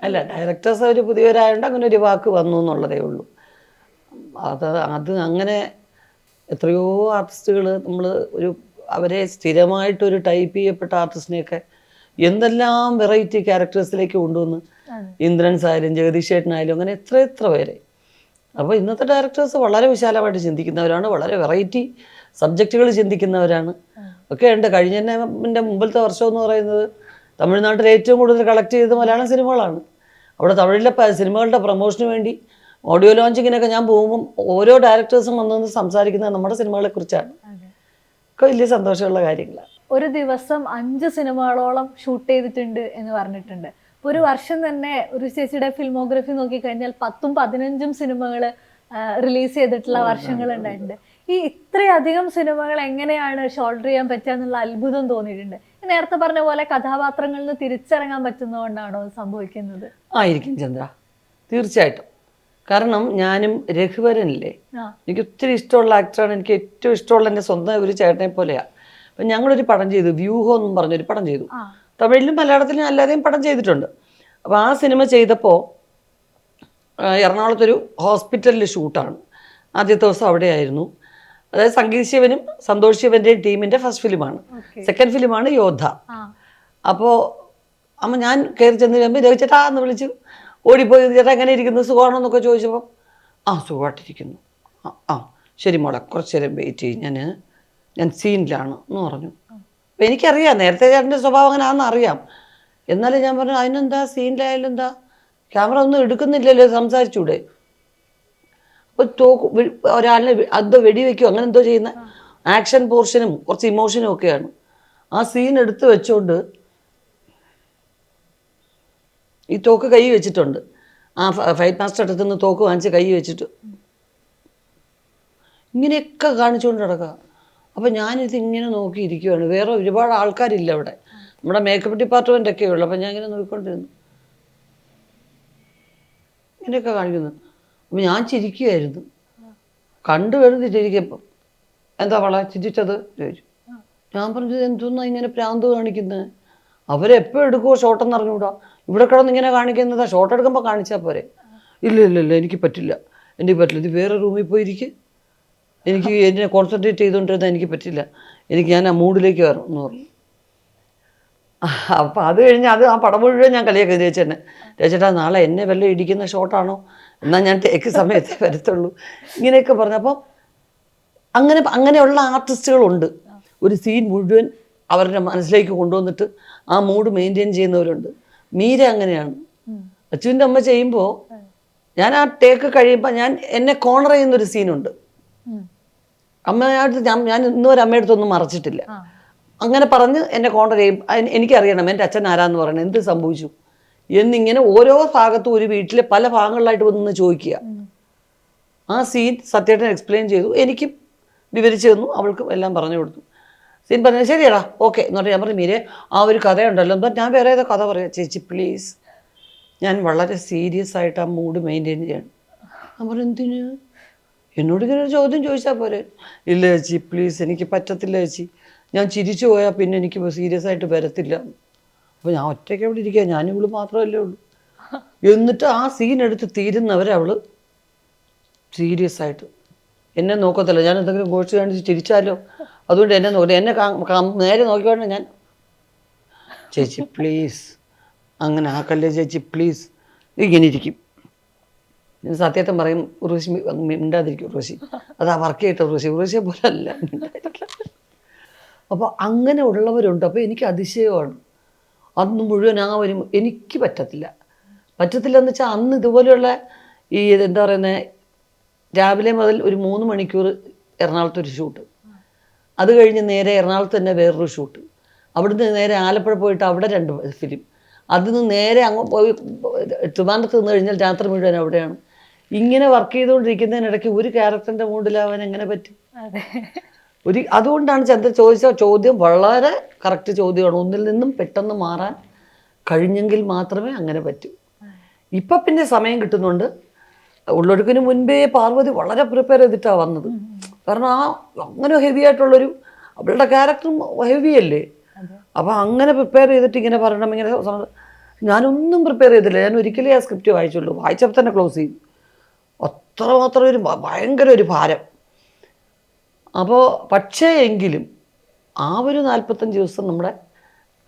S1: അല്ല, ഡയറക്ടേഴ്സ് അവർ പുതിയവരായതുകൊണ്ട് അങ്ങനെ ഒരു വാക്ക് വന്നു എന്നുള്ളതേ ഉള്ളൂ. അത് അങ്ങനെ എത്രയോ ആർട്ടിസ്റ്റുകൾ നമ്മൾ അവരെ സ്ഥിരമായിട്ടൊരു ടൈപ്പ് ചെയ്യപ്പെട്ട ആർട്ടിസ്റ്റിനെയൊക്കെ എന്തെല്ലാം വെറൈറ്റി ക്യാരക്ടേഴ്സിലേക്ക് കൊണ്ടുവന്ന്, ഇന്ദ്രൻസ് ആയാലും ജഗദീഷ് ചേട്ടനായാലും അങ്ങനെ എത്ര പേരെ. അപ്പോൾ ഇന്നത്തെ ഡയറക്ടേഴ്സ് വളരെ വിശാലമായിട്ട് ചിന്തിക്കുന്നവരാണ്, വളരെ വെറൈറ്റി സബ്ജക്റ്റുകൾ ചിന്തിക്കുന്നവരാണ് ഒക്കെ ഉണ്ട്. കഴിഞ്ഞതിൻ്റെ മുമ്പിലത്തെ വർഷം എന്ന് പറയുന്നത് തമിഴ്നാട്ടിൽ ഏറ്റവും കൂടുതൽ കളക്ട് ചെയ്തത് മലയാളം സിനിമകളാണ്. അവിടെ തമിഴിലെ സിനിമകളുടെ പ്രൊമോഷന് വേണ്ടി ഓഡിയോ ലോഞ്ചിങ്ങിനൊക്കെ ഞാൻ പോകുമ്പം ഓരോ ഡയറക്ടേഴ്സും വന്നു സംസാരിക്കുന്നത് നമ്മുടെ സിനിമകളെക്കുറിച്ചാണ്. ഒക്കെ വലിയ സന്തോഷമുള്ള കാര്യങ്ങളാണ്.
S3: ഒരു ദിവസം 5 സിനിമകളോളം ഷൂട്ട് ചെയ്തിട്ടുണ്ട് എന്ന് പറഞ്ഞിട്ടുണ്ട്. ഒരു വർഷം തന്നെ ഒരു ചേച്ചിയുടെ ഫിൽമോഗ്രഫി നോക്കിക്കഴിഞ്ഞാൽ 10ഉം 15ഉം സിനിമകൾ റിലീസ് ചെയ്തിട്ടുള്ള വർഷങ്ങൾ ഉണ്ടായിട്ടുണ്ട്. ഈ ഇത്രയധികം സിനിമകൾ എങ്ങനെയാണ് ഷോൾഡർ ചെയ്യാൻ പറ്റുക എന്നുള്ള അത്ഭുതം തോന്നിയിട്ടുണ്ട്. നേരത്തെ പറഞ്ഞ പോലെ കഥാപാത്രങ്ങളിൽ നിന്ന് തിരിച്ചിറങ്ങാൻ പറ്റുന്നതുകൊണ്ടാണോ സംഭവിക്കുന്നത്?
S1: ആയിരിക്കും ചന്ദ്ര, തീർച്ചയായിട്ടും. കാരണം ഞാനും രഘുവരനില്ലേ, എനിക്ക് ഒത്തിരി ഇഷ്ടമുള്ള ആക്ടറാണ്. എനിക്ക് ഏറ്റവും ഇഷ്ടമുള്ള എൻ്റെ സ്വന്തം ഒരു ചേട്ടനെ പോലെയാണ്. അപ്പം ഞങ്ങളൊരു പടം ചെയ്തു, വ്യൂഹം എന്നും പറഞ്ഞൊരു പടം ചെയ്തു. തമിഴിലും മലയാളത്തിലും അല്ലാതെയും പടം ചെയ്തിട്ടുണ്ട്. അപ്പോൾ ആ സിനിമ ചെയ്തപ്പോൾ എറണാകുളത്തൊരു ഹോസ്പിറ്റലിൽ ഷൂട്ടാണ്. ആദ്യത്തെ ദിവസം അവിടെയായിരുന്നു. അതായത് സംഗീത് ശിവനും സന്തോഷ് ശിവൻ്റെയും ടീമിൻ്റെ ഫസ്റ്റ് ഫിലിമാണ്. സെക്കൻഡ് ഫിലിമാണ് യോദ്ധ. അപ്പോൾ ഞാൻ കയറി ചെന്ന് കഴിയുമ്പോൾ രവി ചേട്ടാ എന്ന് വിളിച്ചു ഓടിപ്പോയി, ചേട്ടാ എങ്ങനെ ഇരിക്കുന്നു, സുഖമാണോ എന്നൊക്കെ ചോദിച്ചപ്പോൾ സുഖമായിട്ടിരിക്കുന്നു, ശരി മോളെ കുറച്ച് നേരം വെയിറ്റ് ചെയ്യും, ഞാൻ സീനിലാണ് എന്ന് പറഞ്ഞു. അപ്പം എനിക്കറിയാം നേരത്തെ ചേട്ടൻ്റെ സ്വഭാവം അങ്ങനെ ആണെന്ന് അറിയാം. എന്നാലും ഞാൻ പറഞ്ഞു അതിനെന്താ, സീനിലായാലും എന്താ, ക്യാമറ ഒന്നും എടുക്കുന്നില്ലല്ലോ, സംസാരിച്ചൂടെ. അപ്പോൾ ഒരാളിനെ എന്തോ വെടിവെക്കുകയോ അങ്ങനെ എന്തോ ചെയ്യുന്ന ആക്ഷൻ പോർഷനും കുറച്ച് ഇമോഷനും ഒക്കെയാണ്. ആ സീൻ എടുത്ത് വെച്ചോണ്ട് ഈ തോക്ക് കൈ വെച്ചിട്ടുണ്ട്. ആ ഫൈറ്റ് മാസ്റ്റർ അടുത്ത് നിന്ന് തോക്ക് വാങ്ങിച്ച് കൈ വെച്ചിട്ട് ഇങ്ങനെയൊക്കെ കാണിച്ചുകൊണ്ട് നടക്കുക. അപ്പം ഞാനിത് ഇങ്ങനെ നോക്കിയിരിക്കുകയാണ്. വേറെ ഒരുപാട് ആൾക്കാരില്ല അവിടെ, നമ്മുടെ മേക്കപ്പ് ഡിപ്പാർട്ട്മെൻ്റൊക്കെ ഉള്ളു. അപ്പം ഞാൻ ഇങ്ങനെ നോക്കിക്കൊണ്ടിരുന്നു, ഇങ്ങനെയൊക്കെ കാണിക്കുന്നു. അപ്പം ഞാൻ ചിരിക്കുകയായിരുന്നു, കണ്ടു വരുന്നിട്ടിരിക്കപ്പം. എന്താ വള ചിരിച്ചത് ചോദിച്ചു. ഞാൻ പറഞ്ഞത് എന്തോന്നാ ഇങ്ങനെ പ്രാന്ത് കാണിക്കുന്നത്, അവരെപ്പോൾ എടുക്കുമോ ഷോട്ടെന്ന് അറിഞ്ഞുകൂടാ, ഇവിടെ കിടന്ന് ഇങ്ങനെ കാണിക്കുന്നതാ, ഷോട്ട് എടുക്കുമ്പോൾ കാണിച്ചാൽ പോരെ. ഇല്ല എനിക്ക് പറ്റില്ല, ഇത് വേറെ റൂമിൽ പോയിരിക്കും, എനിക്ക് എന്നെ കോൺസെൻട്രേറ്റ് ചെയ്തുകൊണ്ടിരുന്നാൽ എനിക്ക് പറ്റില്ല, ഞാൻ ആ മൂഡിലേക്ക് വരണം എന്ന് പറഞ്ഞു. അപ്പം അത് കഴിഞ്ഞ് ആ പടം മുഴുവൻ ഞാൻ കളിയാക്കി രചേട്ടനെ. രചേട്ടാ നാളെ എന്നെ വല്ല ഇടിക്കുന്ന ഷോട്ടാണോ, എന്നാൽ ഞാൻ ടേക്ക് സമയത്തേ വരത്തുള്ളൂ, ഇങ്ങനെയൊക്കെ പറഞ്ഞു. അപ്പം അങ്ങനെയുള്ള ആർട്ടിസ്റ്റുകളുണ്ട്. ഒരു സീൻ മുഴുവൻ അവരുടെ മനസ്സിലേക്ക് കൊണ്ടുവന്നിട്ട് ആ മൂഡ് മെയിൻറ്റെയിൻ ചെയ്യുന്നവരുണ്ട്. മീര അങ്ങനെയാണ്. അച്ചുവിൻ്റെ അമ്മ ചെയ്യുമ്പോൾ ഞാൻ ആ ടേക്ക് കഴിയുമ്പോൾ എന്നെ കോർണർ ചെയ്യുന്നൊരു സീനുണ്ട്. അമ്മയായിട്ട് ഞാൻ ഇന്നുവരെ അമ്മയുടെ അടുത്തൊന്നും മറച്ചിട്ടില്ല. അങ്ങനെ പറഞ്ഞ് എന്നെ കോർണർ ചെയ്യും. എനിക്കറിയണം എൻ്റെ അച്ഛൻ ആരാന്ന് പറയണം, എന്ത് സംഭവിച്ചു എന്നിങ്ങനെ ഓരോ ഭാഗത്തും ഒരു വീട്ടിലെ പല ഭാഗങ്ങളിലായിട്ട് വന്ന് ചോദിക്കുക. ആ സീൻ സത്യേട്ടൻ എക്സ്പ്ലെയിൻ ചെയ്തു, എനിക്കും വിവരിച്ചു തന്നു, അവൾക്കും എല്ലാം പറഞ്ഞു കൊടുത്തു. സീൻ പറഞ്ഞു ശരിയാടാ ഓക്കെ എന്ന് പറഞ്ഞാൽ ഞാൻ പറഞ്ഞു മീരെ ആ ഒരു കഥയുണ്ടല്ലോ എന്താ, ഞാൻ വേറെ ഏതോ കഥ പറയാം. ചേച്ചി പ്ലീസ്, ഞാൻ വളരെ സീരിയസ് ആയിട്ട് ആ മൂഡ് മെയിൻറ്റെയിൻ ചെയ്യണം. ഞാൻ പറഞ്ഞു എന്തിന്, എന്നോട് ഇങ്ങനെ ഒരു ചോദ്യം ചോദിച്ചാൽ പോരെ. ഇല്ല ചേച്ചി പ്ലീസ്, എനിക്ക് പറ്റത്തില്ല ചേച്ചി, ഞാൻ ചിരിച്ചു പോയാൽ പിന്നെ എനിക്ക് സീരിയസ് ആയിട്ട് വരത്തില്ല. അപ്പോൾ ഞാൻ ഒറ്റയ്ക്ക് അവിടെ ഇരിക്കുക, ഞാനും ഇവള് മാത്രമല്ലേ ഉള്ളൂ. എന്നിട്ട് ആ സീൻ എടുത്ത് തീരുന്നവരെ അവൾ സീരിയസ് ആയിട്ട് എന്നെ നോക്കത്തില്ല. ഞാൻ എന്തെങ്കിലും ഗോഷ്ടി കാണിച്ച് ചിരിച്ചാലോ, അതുകൊണ്ട് എന്നെ നോക്കില്ല. എന്നെ നേരെ നോക്കിക്കൊണ്ട് ഞാൻ ചേച്ചി പ്ലീസ് അങ്ങനെ ആക്കല്ലേ ചേച്ചി പ്ലീസ്, ഇങ്ങനെ ഇരിക്കും. സത്യത്തെ പറയും ഉർവശി മിണ്ടാതിരിക്കും, ഉർവശി അതാ വർക്ക് ചെയ്തിട്ട് ഉർവശിയെ പോലെ അല്ല മിണ്ടാതിരിക്കും. അപ്പോൾ അങ്ങനെ ഉള്ളവരുണ്ട്. അപ്പോൾ എനിക്ക് അതിശയമാണ്. അന്ന് മുഴുവൻ എനിക്ക് പറ്റത്തില്ല എന്ന് വെച്ചാൽ അന്ന് ഇതുപോലെയുള്ള ഈ എന്താ പറയുന്നത്, രാവിലെ മുതൽ ഒരു 3 മണിക്കൂർ എറണാകുളത്തൊരു ഷൂട്ട്, അത് കഴിഞ്ഞ് നേരെ എറണാകുളത്ത് തന്നെ വേറൊരു ഷൂട്ട്, അവിടുന്ന് നേരെ ആലപ്പുഴ പോയിട്ട് അവിടെ 2 ഫിലിം, അതിന് നേരെ അങ്ങ് പോയി ട്രിവാൻഡ്രത്ത് നിന്ന് കഴിഞ്ഞാൽ രാത്രി മുഴുവൻ അവിടെയാണ്. ഇങ്ങനെ വർക്ക് ചെയ്തുകൊണ്ടിരിക്കുന്നതിനിടയ്ക്ക് ഒരു ക്യാരക്ടറിൻ്റെ മൂഡിലാവാൻ എങ്ങനെ പറ്റും? അതുകൊണ്ടാണ് ചന്ദ്രൻ ചോദിച്ച ചോദ്യം വളരെ കറക്റ്റ് ചോദ്യമാണ്. ഒന്നിൽ നിന്നും പെട്ടെന്ന് മാറാൻ കഴിഞ്ഞെങ്കിൽ മാത്രമേ അങ്ങനെ പറ്റൂ. ഇപ്പം പിന്നെ സമയം കിട്ടുന്നുണ്ട്. ഉള്ളൊടുക്കിന് മുൻപേ പാർവതി വളരെ പ്രിപ്പയർ ചെയ്തിട്ടാണ് വന്നത്. കാരണം അങ്ങനെ ഹെവി ആയിട്ടുള്ളൊരു, അവളുടെ ക്യാരക്ടറും ഹെവി അല്ലേ. അപ്പം അങ്ങനെ പ്രിപ്പയർ ചെയ്തിട്ട് ഇങ്ങനെ പറയണം, ഇങ്ങനെ ഞാനൊന്നും പ്രിപ്പയർ ചെയ്തില്ല. ഞാൻ ഒരിക്കലേ ആ സ്ക്രിപ്റ്റ് വായിച്ചുള്ളൂ, വായിച്ചപ്പോൾ തന്നെ ക്ലോസ് ചെയ്തു. അത്രമാത്രം ഒരു ഭയങ്കര ഒരു ഭാരം. അപ്പോൾ പക്ഷേ എങ്കിലും ആ ഒരു 45 ദിവസം നമ്മുടെ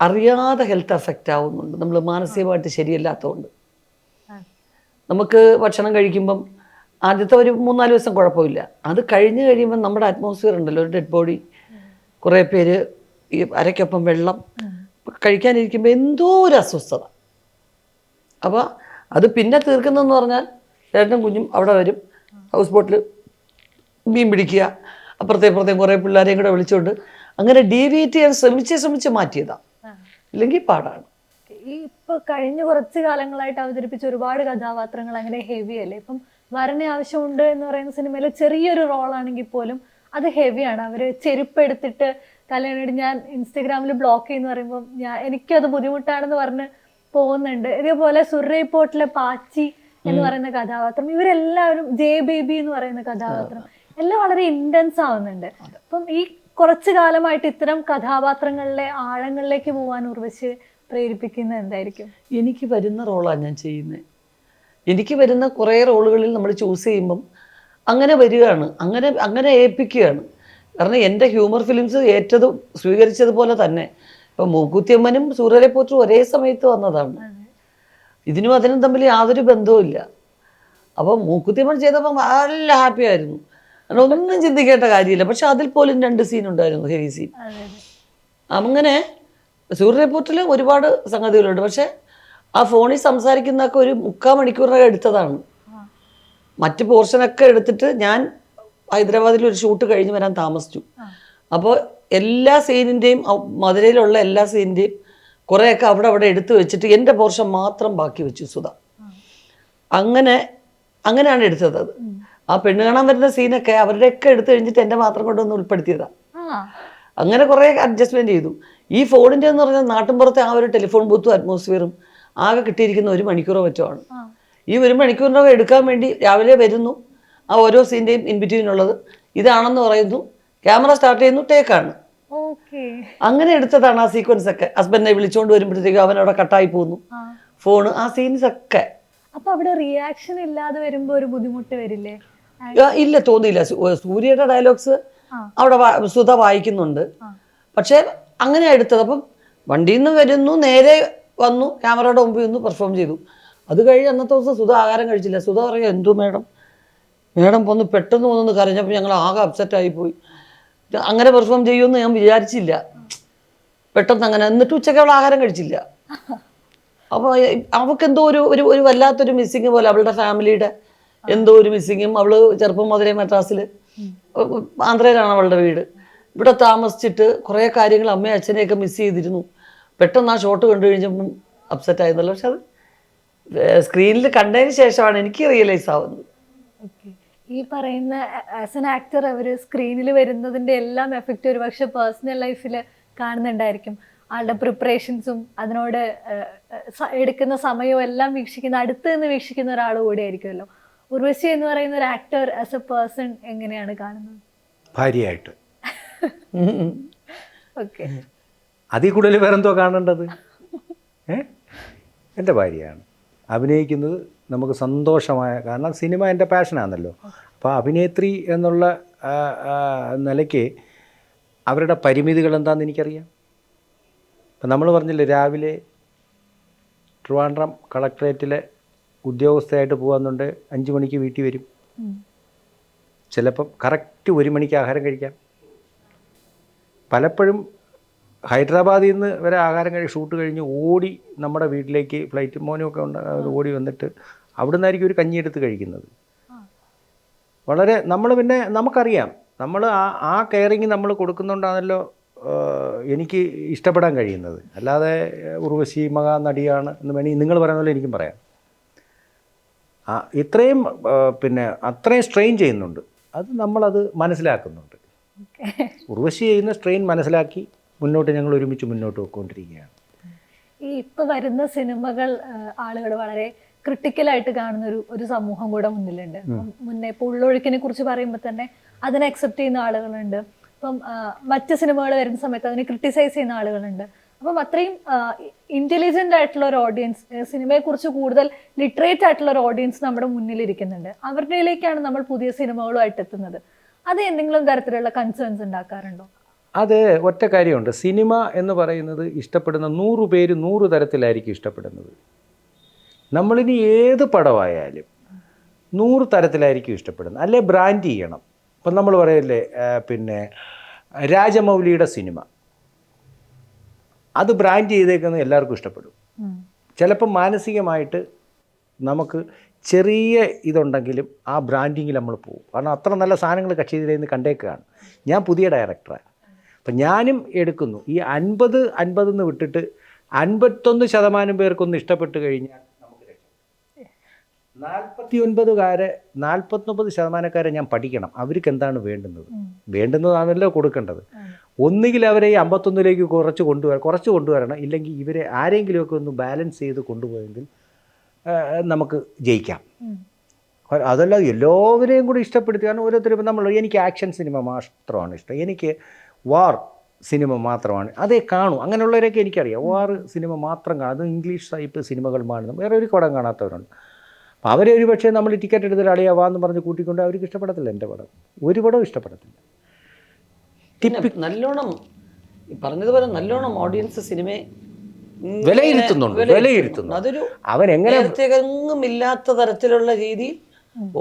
S1: അറിയാതെ ഹെൽത്ത് എഫക്റ്റ് ആവുന്നുണ്ട്, നമ്മൾ മാനസികമായിട്ട് ശരിയല്ലാത്തതുകൊണ്ട്. നമുക്ക് ഭക്ഷണം കഴിക്കുമ്പം ആദ്യത്തെ ഒരു 3-4 ദിവസം കുഴപ്പമില്ല. അത് കഴിഞ്ഞ് കഴിയുമ്പം നമ്മുടെ അറ്റ്മോസ്ഫിയർ ഉണ്ടല്ലോ, ഒരു ഡെഡ് ബോഡി, കുറേ പേര് ഈ അരയ്ക്കൊപ്പം വെള്ളം കഴിക്കാനിരിക്കുമ്പോൾ എന്തോ ഒരു അസ്വസ്ഥത. അപ്പോൾ അത് പിന്നെ തീർക്കുന്നതെന്ന് പറഞ്ഞാൽ ചേട്ടനും കുഞ്ഞും അവിടെ വരും, ഹൗസ് ബോട്ടിൽ മീൻ പിടിക്കുക, അപ്പുറത്തേപ്പുറത്തേയും കുറേ പിള്ളേരെയും കൂടെ വിളിച്ചുകൊണ്ട് അങ്ങനെ ഡീവിയേറ്റ് ചെയ്യാൻ ശ്രമിച്ച് മാറ്റിയതാണ്. ഇല്ലെങ്കിൽ പാടാണ്.
S3: ഈ ഇപ്പൊ കഴിഞ്ഞ കുറച്ച് കാലങ്ങളായിട്ട് അവതരിപ്പിച്ച ഒരുപാട് കഥാപാത്രങ്ങൾ അങ്ങനെ ഹെവി അല്ലേ. ഇപ്പം വരനെ ആവശ്യമുണ്ട് എന്ന് പറയുന്ന സിനിമയിൽ ചെറിയൊരു റോളാണെങ്കിൽ പോലും അത് ഹെവിയാണ്. അവർ ചെരുപ്പ് എടുത്തിട്ട് തലേണിട്ട് ഞാൻ ഇൻസ്റ്റഗ്രാമിൽ ബ്ലോക്ക് ചെയ്യുന്ന പറയുമ്പോൾ എനിക്കത് ബുദ്ധിമുട്ടാണെന്ന് പറഞ്ഞ് പോകുന്നുണ്ട്. ഇതേപോലെ സുർറൈപ്പോർട്ടിലെ പാച്ചി എന്ന് പറയുന്ന കഥാപാത്രം, ഇവരെല്ലാവരും ബേബി എന്ന് പറയുന്ന കഥാപാത്രം എല്ലാം വളരെ ഇന്റൻസ് ആവുന്നുണ്ട്. അപ്പം ഈ കുറച്ചു കാലമായിട്ട് ഇത്തരം കഥാപാത്രങ്ങളിലെ ആഴങ്ങളിലേക്ക് പോകാൻ ഉർവശി പ്രേരിപ്പിക്കുന്നത് എന്തായിരിക്കും?
S1: എനിക്ക് വരുന്ന റോളാണ് ഞാൻ ചെയ്യുന്നത്. എനിക്ക് വരുന്ന കുറേ റോളുകളിൽ നമ്മൾ ചൂസ് ചെയ്യുമ്പം അങ്ങനെ വരികയാണ്, അങ്ങനെ ഏൽപ്പിക്കുകയാണ്. കാരണം എൻ്റെ ഹ്യൂമർ ഫിലിംസ് സ്വീകരിച്ചതുപോലെ തന്നെ ഇപ്പം മൂക്കുത്തിയമ്മനും സൂര്യരെപ്പോറ്റും ഒരേ സമയത്ത് വന്നതാണ്. ഇതിനും അതിനും തമ്മിൽ യാതൊരു ബന്ധവുമില്ല. അപ്പം മൂക്കുത്തിയമ്മൻ ചെയ്തപ്പം നല്ല ഹാപ്പി ആയിരുന്നു, ഒന്നും ചിന്തിക്കേണ്ട കാര്യമില്ല. പക്ഷെ അതിൽ പോലും 2 സീൻ ഉണ്ടായിരുന്നു, ഹെവി സീൻ. അങ്ങനെ സൂര്യരെപ്പോറ്റിൽ ഒരുപാട് സംഗതികളുണ്ട്. പക്ഷെ ആ ഫോണിൽ സംസാരിക്കുന്നതൊക്കെ ഒരു 3/4 മണിക്കൂറിനകം എടുത്തതാണ്. മറ്റ് പോർഷനൊക്കെ എടുത്തിട്ട് ഞാൻ ഹൈദരാബാദിൽ ഒരു ഷൂട്ട് കഴിഞ്ഞ് വരാൻ താമസിച്ചു. അപ്പോൾ എല്ലാ സീനിൻ്റെയും മധുരയിലുള്ള എല്ലാ സീനിൻ്റെയും കുറേയൊക്കെ അവിടെ എടുത്തു വെച്ചിട്ട് എൻ്റെ പോർഷൻ മാത്രം ബാക്കി വെച്ചു സുധ. അങ്ങനെയാണ് എടുത്തത്. അത് ആ പെണ്ണ് കാണാൻ വരുന്ന സീനൊക്കെ അവരുടെയൊക്കെ എടുത്തു കഴിഞ്ഞിട്ട് എൻ്റെ മാത്രം കൊണ്ടൊന്ന് ഉൾപ്പെടുത്തിയതാണ്. അങ്ങനെ കുറേ അഡ്ജസ്റ്റ്മെൻറ്റ് ചെയ്തു. ഈ ഫോണിൻ്റെ എന്ന് പറഞ്ഞാൽ നാട്ടിൻപുറത്തെ ആ ഒരു ടെലിഫോൺ ബൂത്തും അറ്റ്മോസ്ഫിയറും ആകെ കിട്ടിയിരിക്കുന്ന 1 മണിക്കൂറോ മറ്റുമാണ്. ഈ 1 മണിക്കൂറിനൊക്കെ എടുക്കാൻ വേണ്ടി രാവിലെ വരുന്നു, ആ ഓരോ സീൻ്റെയും ഇൻ ബിറ്റ്വീൻ ഉള്ളത് ഇതാണെന്ന് പറയുന്നു, ക്യാമറ സ്റ്റാർട്ട് ചെയ്യുന്നു, ടേക്കാണ്. അങ്ങനെ എടുത്തതാണ് ആ സീക്വൻസ് ഒക്കെ. ഹസ്ബൻഡിനെ വിളിച്ചുകൊണ്ട് വരുമ്പോഴത്തേക്കും അവൻ അവിടെ കട്ടായി പോകുന്നു ഫോണ്, ആ സീൻസ് ഒക്കെ.
S3: അപ്പൊ അവിടെ റിയാക്ഷൻ ഇല്ലാതെ വരുമ്പോ ഒരു ബുദ്ധിമുട്ട് വരില്ലേ?
S1: ഇല്ല, തോന്നിയില്ല. സൂര്യയുടെ ഡയലോഗ്സ് അവിടെ സുധ വായിക്കുന്നുണ്ട്. പക്ഷെ അങ്ങനെയാണ് എടുത്തത്. അപ്പം വണ്ടിയിൽ നിന്ന് വരുന്നു, നേരെ വന്നു, ക്യാമറയുടെ മുമ്പിൽ നിന്ന് പെർഫോം ചെയ്തു. അത് കഴിഞ്ഞ് അന്നത്തെ ദിവസം സുധ ആഹാരം കഴിച്ചില്ല. സുധ പറയുക, എന്തോ മേഡം ഒന്ന് പെട്ടെന്ന് വന്നൊന്ന് കരഞ്ഞപ്പോൾ ഞങ്ങൾ ആകെ അപ്സെറ്റായിപ്പോയി. അങ്ങനെ പെർഫോം ചെയ്യുമെന്ന് ഞാൻ വിചാരിച്ചില്ല, പെട്ടെന്ന് അങ്ങനെ. എന്നിട്ട് ഉച്ചയ്ക്ക് അവൾ ആഹാരം കഴിച്ചില്ല. അപ്പോൾ അവൾക്ക് എന്തോ ഒരു വല്ലാത്തൊരു മിസ്സിങ് പോലെ, അവളുടെ ഫാമിലിയുടെ എന്തോ ഒരു മിസ്സിങ്ങും. അവൾ ചെറുപ്പം മുതലേ മദ്രാസിൽ, ആന്ധ്രയിലാണ് അവളുടെ വീട്. ഇവിടെ താമസിച്ചിട്ട് കുറേ കാര്യങ്ങൾ അമ്മയും അച്ഛനെയൊക്കെ മിസ് ചെയ്തിരുന്നു. പെട്ടെന്ന് ആ ഷോട്ട് കണ്ടു കഴിഞ്ഞപ്പം അപ്സെറ്റ് ആയിരുന്നല്ലോ. പക്ഷെ അത് സ്ക്രീനിൽ കണ്ടതിന് ശേഷമാണ് എനിക്ക് റിയലൈസ് ആവുന്നത്.
S3: ഈ പറയുന്ന ആസ് എൻ ആക്ടർ അവർ സ്ക്രീനിൽ വരുന്നതിൻ്റെ എല്ലാം എഫക്റ്റ് ഒരു പക്ഷെ പേഴ്സണൽ ലൈഫിൽ കാണുന്നുണ്ടായിരിക്കും. ആളുടെ പ്രിപ്പറേഷൻസും അതിനോട് എടുക്കുന്ന സമയവും എല്ലാം വീക്ഷിക്കുന്ന, അടുത്ത് നിന്ന് വീക്ഷിക്കുന്ന ഒരാൾ കൂടെ ആയിരിക്കുമല്ലോ. ഉർവശി എന്ന് പറയുന്ന ഒരു ആക്ടർ ആസ് എ പേഴ്സൺ എങ്ങനെയാണ് കാണുന്നത്?
S2: ഭാര്യയായിട്ട്.
S3: ഓക്കെ,
S2: അതിൽ കൂടുതൽ വേറെന്തോ കാണേണ്ടത്? എൻ്റെ ഭാര്യയാണ്. അഭിനയിക്കുന്നത് നമുക്ക് സന്തോഷമായ, കാരണം സിനിമ എൻ്റെ പാഷനാണല്ലോ. അപ്പോൾ അഭിനേത്രി എന്നുള്ള നിലയ്ക്ക് അവരുടെ പരിമിതികൾ എന്താണെന്ന് എനിക്കറിയാം. ഇപ്പം നമ്മൾ പറഞ്ഞില്ലേ, രാവിലെ ട്രിവാൻഡ്രം കളക്ട്രേറ്റിലെ ഉദ്യോഗസ്ഥയായിട്ട് പോകുന്നുണ്ട്, 5 മണിക്ക് വീട്ടിൽ വരും. ചിലപ്പം കറക്റ്റ് 1 മണിക്ക് ആഹാരം കഴിക്കാം. പലപ്പോഴും ഹൈദരാബാദിൽ നിന്ന് വരെ ആഹാരം ഷൂട്ട് കഴിഞ്ഞ് ഓടി നമ്മുടെ വീട്ടിലേക്ക്, ഫ്ലൈറ്റ് മോനുമൊക്കെ ഉണ്ട്, ഓടി വന്നിട്ട് അവിടെ നിന്നായിരിക്കും ഒരു കഞ്ഞിയെടുത്ത് കഴിക്കുന്നത്. വളരെ നമ്മൾ പിന്നെ നമുക്കറിയാം, നമ്മൾ ആ കെയറിങ് നമ്മൾ കൊടുക്കുന്നുണ്ടാണല്ലോ എനിക്ക് ഇഷ്ടപ്പെടാൻ കഴിയുന്നത്. അല്ലാതെ ഉർവശി മഹാനടിയാണ് എന്ന് വേണമെങ്കിൽ നിങ്ങൾ പറയുന്ന പോലെ എനിക്കും പറയാം. ഇത്രയും പിന്നെ അത്രയും സ്ട്രെയിൻ ചെയ്യുന്നുണ്ട്, അത് നമ്മളത് മനസ്സിലാക്കുന്നുണ്ട്. ഉർവശി ചെയ്യുന്ന സ്ട്രെയിൻ മനസ്സിലാക്കി ഞങ്ങൾ ഒരുമിച്ച് മുന്നോട്ട് പോയിക്കൊണ്ടിരിക്കുകയാണ്.
S3: ഈ ഇപ്പോൾ വരുന്ന സിനിമകൾ ആളുകൾ വളരെ ക്രിട്ടിക്കലായിട്ട് കാണുന്ന ഒരു സമൂഹം കൂടെ മുന്നിലുണ്ട്. മുന്നേ ഇപ്പോൾ ഉള്ളൊഴുക്കിനെ കുറിച്ച് പറയുമ്പോൾ തന്നെ അതിനെ അക്സെപ്റ്റ് ചെയ്യുന്ന ആളുകളുണ്ട്. ഇപ്പം മറ്റ് സിനിമകൾ വരുന്ന സമയത്ത് അതിനെ ക്രിട്ടിസൈസ് ചെയ്യുന്ന ആളുകളുണ്ട്. അപ്പം അത്രയും ഇൻ്റലിജൻ്റ് ആയിട്ടുള്ള ഒരു ഓഡിയൻസ്, സിനിമയെക്കുറിച്ച് കൂടുതൽ ലിറ്ററേറ്റ് ആയിട്ടുള്ള ഒരു ഓഡിയൻസ് നമ്മുടെ മുന്നിലിരിക്കുന്നുണ്ട്. അവരുടെയിലേക്കാണ് നമ്മൾ പുതിയ സിനിമകളുമായിട്ട് എത്തുന്നത്. അത് എന്തെങ്കിലും തരത്തിലുള്ള കൺസേൺസ് ഉണ്ടാക്കാറുണ്ടോ?
S2: അത് ഒറ്റ കാര്യമുണ്ട്, സിനിമ എന്ന് പറയുന്നത് ഇഷ്ടപ്പെടുന്ന 100 പേര് 100 തരത്തിലായിരിക്കും ഇഷ്ടപ്പെടുന്നത്. നമ്മളിനി ഏത് പടമായാലും 100 തരത്തിലായിരിക്കും ഇഷ്ടപ്പെടുന്നത്. അല്ലെ ബ്രാൻഡ് ചെയ്യണം. ഇപ്പം നമ്മൾ പറയല്ലേ, പിന്നെ രാജമൗലിയുടെ സിനിമ, അത് ബ്രാൻഡ് ചെയ്തേക്കുന്നത് എല്ലാവർക്കും ഇഷ്ടപ്പെടും. ചിലപ്പം മാനസികമായിട്ട് നമുക്ക് ചെറിയ ഇതുണ്ടെങ്കിലും ആ ബ്രാൻഡിങ്ങിൽ നമ്മൾ പോകും. കാരണം അത്ര നല്ല സാധനങ്ങൾ കക്ഷിയിൽ നിന്ന് കണ്ടേക്കുകയാണ്. ഞാൻ പുതിയ ഡയറക്ടറാണ്, അപ്പം ഞാനും എടുക്കുന്നു. ഈ 50 വിട്ടിട്ട് 51% പേർക്കൊന്ന് ഇഷ്ടപ്പെട്ട് കഴിഞ്ഞാൽ നമുക്ക് രക്ഷ. 49% ഞാൻ പഠിക്കണം, അവർക്ക് എന്താണ് വേണ്ടുന്നതാണല്ലോ കൊടുക്കേണ്ടത്. ഒന്നുകിൽ അവരെ ഈ 51ലേക്ക് കുറച്ച് കൊണ്ടുവരണം, ഇല്ലെങ്കിൽ ഇവരെ ആരെങ്കിലുമൊക്കെ ഒന്ന് ബാലൻസ് ചെയ്ത് കൊണ്ടുപോയെങ്കിൽ നമുക്ക് ജയിക്കാം. അതല്ല എല്ലാവരെയും കൂടി ഇഷ്ടപ്പെടുത്തി. കാരണം ഓരോരുത്തരും എനിക്ക് ആക്ഷൻ സിനിമ മാത്രമാണ് ഇഷ്ടം, എനിക്ക് വാർ സിനിമ മാത്രമാണ്, അതേ കാണൂ. അങ്ങനെയുള്ളവരൊക്കെ എനിക്കറിയാം. വാർ സിനിമ മാത്രം കാണും, അത് ഇംഗ്ലീഷ് ടൈപ്പ് സിനിമകൾ കാണുന്നു, വേറെ ഒരു പടം കാണാത്തവരുണ്ട്. അപ്പോൾ അവരെ ഒരു പക്ഷേ നമ്മൾ ടിക്കറ്റ് എടുത്തിട്ട് അളിയാവാന്ന് പറഞ്ഞ് കൂട്ടിക്കൊണ്ട് അവർക്ക് ഇഷ്ടപ്പെടത്തില്ല. എൻ്റെ പടം ഒരു പടവും ഇഷ്ടപ്പെടത്തില്ല.
S1: നല്ലോണം പറഞ്ഞതുപോലെ നല്ലോണം ഓഡിയൻസ് സിനിമയെ
S2: വിലയിരുത്തുന്നു.
S1: അതൊരു
S2: അവരെങ്ങനെ
S1: പ്രത്യേകങ്ങും ഇല്ലാത്ത തരത്തിലുള്ള രീതിയിൽ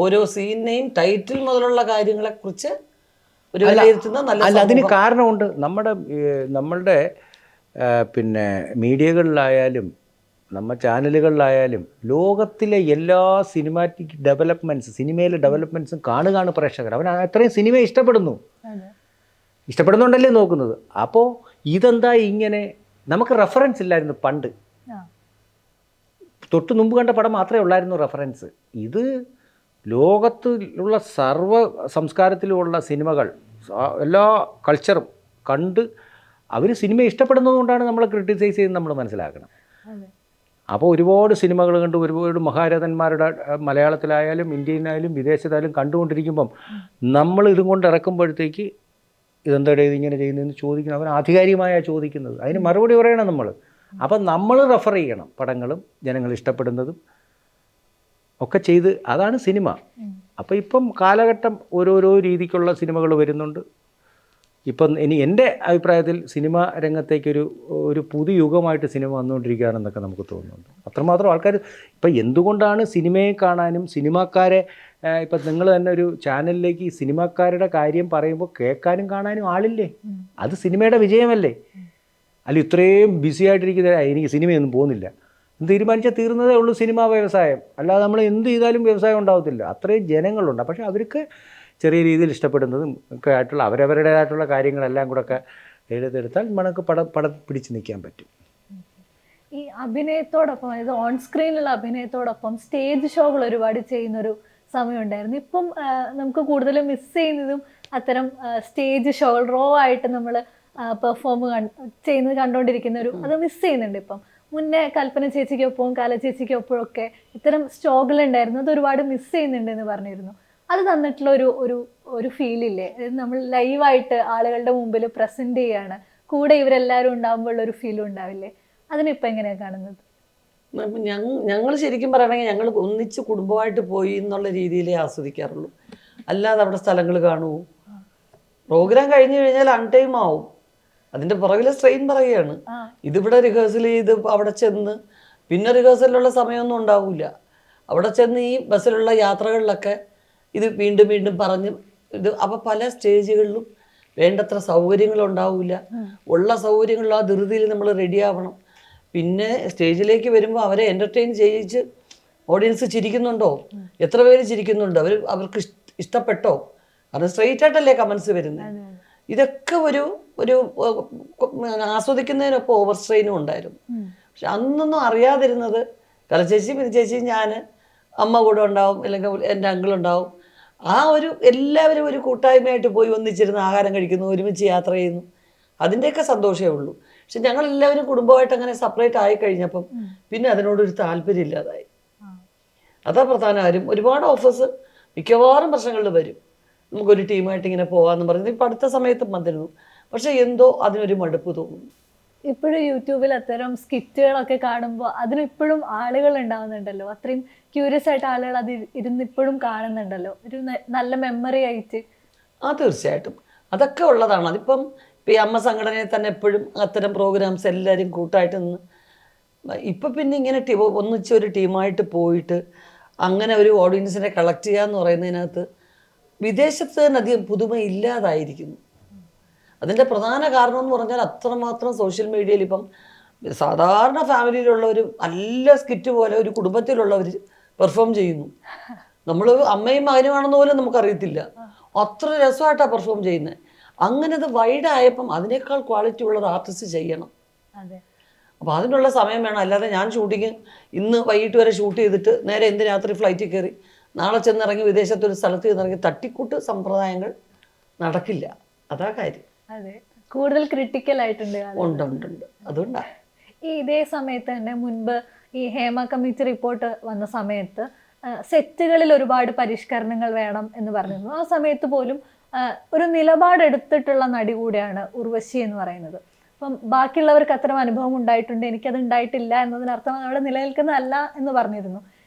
S1: ഓരോ സീനിനെയും ടൈറ്റിൽ മുതലുള്ള കാര്യങ്ങളെ കുറിച്ച് ഒരു വിലയിരുത്തുന്ന
S2: അല്ല, അതിന് കാരണമുണ്ട്. നമ്മളുടെ പിന്നെ മീഡിയകളിലായാലും നമ്മുടെ ചാനലുകളിലായാലും ലോകത്തിലെ എല്ലാ സിനിമാറ്റിക് ഡെവലപ്മെൻറ്റ്സ്, സിനിമയിലെ ഡെവലപ്മെൻറ്റ്സും കാണുകയാണ് പ്രേക്ഷകർ. അവൻ അത്രയും സിനിമയെ ഇഷ്ടപ്പെടുന്നുണ്ടല്ലേ നോക്കുന്നത്. അപ്പോൾ ഇതെന്താ ഇങ്ങനെ? നമുക്ക് റെഫറൻസ് ഇല്ലായിരുന്നു പണ്ട്. തൊട്ട് മുമ്പ് കണ്ട പടം മാത്രമേ ഉള്ളായിരുന്നു റെഫറൻസ്. ഇത് ലോകത്തിലുള്ള സർവ്വ സംസ്കാരത്തിലുമുള്ള സിനിമകൾ, എല്ലാ കൾച്ചറും കണ്ട് അവർ സിനിമയെ ഇഷ്ടപ്പെടുന്നതുകൊണ്ടാണ് നമ്മൾ ക്രിട്ടിസൈസ് ചെയ്യുന്നത്, നമ്മൾ മനസ്സിലാക്കണം. അപ്പോൾ ഒരുപാട് സിനിമകൾ കണ്ട് ഒരുപാട് മഹാരഥന്മാരുടെ മലയാളത്തിലായാലും ഇന്ത്യയിലായാലും വിദേശത്തായാലും കണ്ടുകൊണ്ടിരിക്കുമ്പം നമ്മൾ ഇതും കൊണ്ട് ഇറക്കുമ്പോഴത്തേക്ക് ഇതെന്താ ഇതിങ്ങനെ ചെയ്യുന്നതെന്ന് ചോദിക്കണം. അവൻ ആധികാരികമായാണ് ചോദിക്കുന്നത്, അതിന് മറുപടി പറയണം നമ്മൾ. അപ്പം നമ്മൾ റെഫർ ചെയ്യണം പടങ്ങളും ജനങ്ങൾ ഇഷ്ടപ്പെടുന്നതും ഒക്കെ ചെയ്ത്. അതാണ് സിനിമ. അപ്പോൾ ഇപ്പം കാലഘട്ടം ഓരോരോ രീതിക്കുള്ള സിനിമകൾ വരുന്നുണ്ട്. ഇപ്പം ഇനി എൻ്റെ അഭിപ്രായത്തിൽ സിനിമ രംഗത്തേക്കൊരു ഒരു പുതു യുഗമായിട്ട് സിനിമ വന്നുകൊണ്ടിരിക്കുകയാണെന്നൊക്കെ നമുക്ക് തോന്നുന്നുണ്ട്. അത്രമാത്രം ആൾക്കാർ ഇപ്പം എന്തുകൊണ്ടാണ് സിനിമയെ കാണാനും സിനിമാക്കാരെ ഇപ്പം നിങ്ങൾ തന്നെ ഒരു ചാനലിലേക്ക് ഈ സിനിമാക്കാരുടെ കാര്യം പറയുമ്പോൾ കേൾക്കാനും കാണാനും ആളില്ലേ? അത് സിനിമയുടെ വിജയമല്ലേ? അല്ല ഇത്രയും ബിസി ആയിട്ടിരിക്കുന്ന എനിക്ക് സിനിമയൊന്നും പോകുന്നില്ല തീരുമാനിച്ചാൽ തീർന്നതേ ഉള്ളൂ സിനിമാ വ്യവസായം. അല്ലാതെ നമ്മൾ എന്ത് ചെയ്താലും വ്യവസായം ഉണ്ടാകത്തില്ല. അത്രയും ജനങ്ങളുണ്ട്. പക്ഷേ അവർക്ക് ചെറിയ രീതിയിൽ ഇഷ്ടപ്പെടുന്നതും ഒക്കെ ആയിട്ടുള്ള അവരവരുടേതായിട്ടുള്ള കാര്യങ്ങളെല്ലാം കൂടെ ഒക്കെ എഴുതെടുത്താൽ നമുക്ക് പടം പിടിച്ച് നിൽക്കാൻ പറ്റും.
S3: ഈ അഭിനയത്തോടൊപ്പം, അതായത് ഓൺ സ്ക്രീനിലുള്ള അഭിനയത്തോടൊപ്പം സ്റ്റേജ് ഷോകൾ ഒരുപാട് ചെയ്യുന്നൊരു സമയമുണ്ടായിരുന്നു. ഇപ്പം നമുക്ക് കൂടുതലും മിസ് ചെയ്യുന്നതും അത്തരം സ്റ്റേജ് ഷോകൾ റോ ആയിട്ട് നമ്മൾ പെർഫോം ചെയ്യുന്നത് കണ്ടുകൊണ്ടിരിക്കുന്ന അത് മിസ് ചെയ്യുന്നുണ്ട്. ഇപ്പം മുന്നേ കൽപ്പന ചേച്ചിക്കൊപ്പവും കല ചേച്ചിക്കൊപ്പമൊക്കെ ഇത്തരം സ്റ്റോകൾ ഉണ്ടായിരുന്നു, അത് ഒരുപാട് മിസ് ചെയ്യുന്നുണ്ട് എന്ന് പറഞ്ഞിരുന്നു. അത് തന്നിട്ടുള്ള ഒരു ഫീലില്ലേ? അതായത് നമ്മൾ ലൈവായിട്ട് ആളുകളുടെ മുമ്പിൽ പ്രസന്റ് ചെയ്യാണ്, കൂടെ ഇവരെല്ലാവരും ഉണ്ടാകുമ്പോൾ ഒരു ഫീലും ഉണ്ടാവില്ലേ? അതിനിപ്പോൾ എങ്ങനെയാണ് കാണുന്നത്?
S1: ഞങ്ങൾ ശരിക്കും പറയുകയാണെങ്കിൽ ഞങ്ങൾ ഒന്നിച്ച് കുടുംബമായിട്ട് പോയി എന്നുള്ള രീതിയിലേ ആസ്വദിക്കാറുള്ളൂ. അല്ലാതെ അവിടെ സ്ഥലങ്ങൾ കാണുമോ? പ്രോഗ്രാം കഴിഞ്ഞു കഴിഞ്ഞാൽ അൺടൈം ആവും. അതിൻ്റെ പുറകിലെ സ്ട്രെയിൻ പറയുകയാണ്. ഇതിവിടെ റിഹേഴ്സൽ ചെയ്ത് അവിടെ ചെന്ന് പിന്നെ റിഹേഴ്സലിലുള്ള സമയമൊന്നും ഉണ്ടാവില്ല. അവിടെ ചെന്ന് ഈ ബസ്സിലുള്ള യാത്രകളിലൊക്കെ ഇത് വീണ്ടും വീണ്ടും പറഞ്ഞ് ഇത് അപ്പോൾ പല സ്റ്റേജുകളിലും വേണ്ടത്ര സൗകര്യങ്ങളുണ്ടാവില്ല. ഉള്ള സൗകര്യങ്ങളിൽ ആ ധൃതിയിൽ നമ്മൾ റെഡിയാവണം. പിന്നെ സ്റ്റേജിലേക്ക് വരുമ്പോൾ അവരെ എൻ്റർടൈൻ ചെയ്യിച്ച് ഓഡിയൻസ് ചിരിക്കുന്നുണ്ടോ, എത്ര പേര് ചിരിക്കുന്നുണ്ട്, അവർക്ക് ഇഷ്ടപ്പെട്ടോ? കാരണം സ്ട്രെയിറ്റ് ആയിട്ടല്ലേ കമൻസ് വരുന്നത്. ഇതൊക്കെ ഒരു ആസ്വദിക്കുന്നതിനൊപ്പം ഓവർ സ്ട്രെയിനും ഉണ്ടായിരുന്നു. പക്ഷെ അന്നൊന്നും അറിയാതിരുന്നത് കലച്ചേച്ചി ചേച്ചി ഞാൻ അമ്മ കൂടെ ഉണ്ടാവും, അല്ലെങ്കിൽ എൻ്റെ അങ്കിളുണ്ടാവും. എല്ലാവരും ഒരു കൂട്ടായ്മയായിട്ട് പോയി ഒന്നിച്ചിരുന്ന് ആഹാരം കഴിക്കുന്നു, ഒരുമിച്ച് യാത്ര ചെയ്യുന്നു, അതിൻ്റെയൊക്കെ സന്തോഷമേ ഉള്ളൂ. പക്ഷെ ഞങ്ങളെല്ലാവരും കുടുംബമായിട്ട് അങ്ങനെ സെപ്പറേറ്റ് ആയി കഴിഞ്ഞപ്പം പിന്നെ അതിനോടൊരു താല്പര്യം ഇല്ലാതായി. അതാ പ്രധാന കാര്യം. ഒരുപാട് ഓഫേഴ്സ് മിക്കവാറും പ്രശ്നങ്ങളിൽ വരും, നമുക്കൊരു ടീമായിട്ട് ഇങ്ങനെ പോകാമെന്ന് പറയുന്നത് ഇപ്പം അടുത്ത സമയത്തും വന്നിരുന്നു. പക്ഷെ എന്തോ അതിനൊരു മടുപ്പ് തോന്നുന്നു.
S3: ഇപ്പോഴും യൂട്യൂബിൽ അത്തരം സ്കിറ്റുകളൊക്കെ കാണുമ്പോൾ അതിനിപ്പോഴും ആളുകൾ ഉണ്ടാവുന്നുണ്ടല്ലോ, അത്രയും ക്യൂരിയസ് ആയിട്ട് ആളുകൾ അത് ഇരുന്നിപ്പോഴും കാണുന്നുണ്ടല്ലോ, ഒരു നല്ല മെമ്മറി ആയിട്ട്.
S1: തീർച്ചയായിട്ടും അതൊക്കെ ഉള്ളതാണ്. അതിപ്പം ഈ അമ്മ സംഘടനയിൽ തന്നെ എപ്പോഴും അത്തരം പ്രോഗ്രാംസ് എല്ലാവരും കൂട്ടായിട്ട് നിന്ന് ഇപ്പം പിന്നെ ഇങ്ങനെ ഒന്നിച്ചൊരു ടീമായിട്ട് പോയിട്ട് അങ്ങനെ ഒരു ഓഡിയൻസിനെ കളക്ട് ചെയ്യുക എന്ന് പറയുന്നതിനകത്ത് വിദേശത്ത് തന്നെ അധികം പുതുമ ഇല്ലാതായിരിക്കുന്നു. അതിൻ്റെ പ്രധാന കാരണം എന്ന് പറഞ്ഞാൽ അത്രമാത്രം സോഷ്യൽ മീഡിയയിൽ ഇപ്പം സാധാരണ ഫാമിലിയിലുള്ളവർ നല്ല സ്കിറ്റ് പോലെ ഒരു കുടുംബത്തിലുള്ളവർ പെർഫോം ചെയ്യുന്നു. നമ്മൾ അമ്മയും മകനുമാണെന്ന് പോലും നമുക്കറിയത്തില്ല, അത്ര രസമായിട്ടാണ് പെർഫോം ചെയ്യുന്നത്. അങ്ങനെ അത് വൈഡായപ്പം അതിനേക്കാൾ ക്വാളിറ്റി ഉള്ളത് ആർട്ടിസ്റ്റ് ചെയ്യണം. അപ്പോൾ അതിനുള്ള സമയം വേണം. അല്ലാതെ ഞാൻ ഷൂട്ടിങ് ഇന്ന് വൈകിട്ട് വരെ ഷൂട്ട് ചെയ്തിട്ട് നേരെ ഇന്ന് രാത്രി ഫ്ലൈറ്റിൽ കയറി നാളെ ചെന്നിറങ്ങി വിദേശത്തൊരു സ്ഥലത്ത് ചെന്നിറങ്ങി തട്ടിക്കൂട്ട് സമ്പ്രദായങ്ങൾ നടക്കില്ല. അതാ കാര്യം.
S3: അതെ, കൂടുതൽ ക്രിട്ടിക്കൽ ആയിട്ടുണ്ട്.
S1: ഉണ്ട് അതുകൊണ്ടാണ്.
S3: ഇതേ സമയത്ത് തന്നെ മുൻപ് ഈ ഹേമ കമ്മിറ്റി റിപ്പോർട്ട് വന്ന സമയത്ത് സെറ്റുകളിൽ ഒരുപാട് പരിഷ്കരണങ്ങൾ വേണം എന്ന് പറഞ്ഞിരുന്നു. ആ സമയത്ത് പോലും ഒരു നിലപാടെടുത്തിട്ടുള്ള നടി കൂടെയാണ് ഉർവശി എന്ന് പറയുന്നത്. അപ്പം ബാക്കിയുള്ളവർക്ക് അത്തരം അനുഭവം ഉണ്ടായിട്ടുണ്ട്, എനിക്കത് ഉണ്ടായിട്ടില്ല എന്നതിനർത്ഥം അവിടെ നിലനിൽക്കുന്നതല്ല എന്ന് പറഞ്ഞിരുന്നു.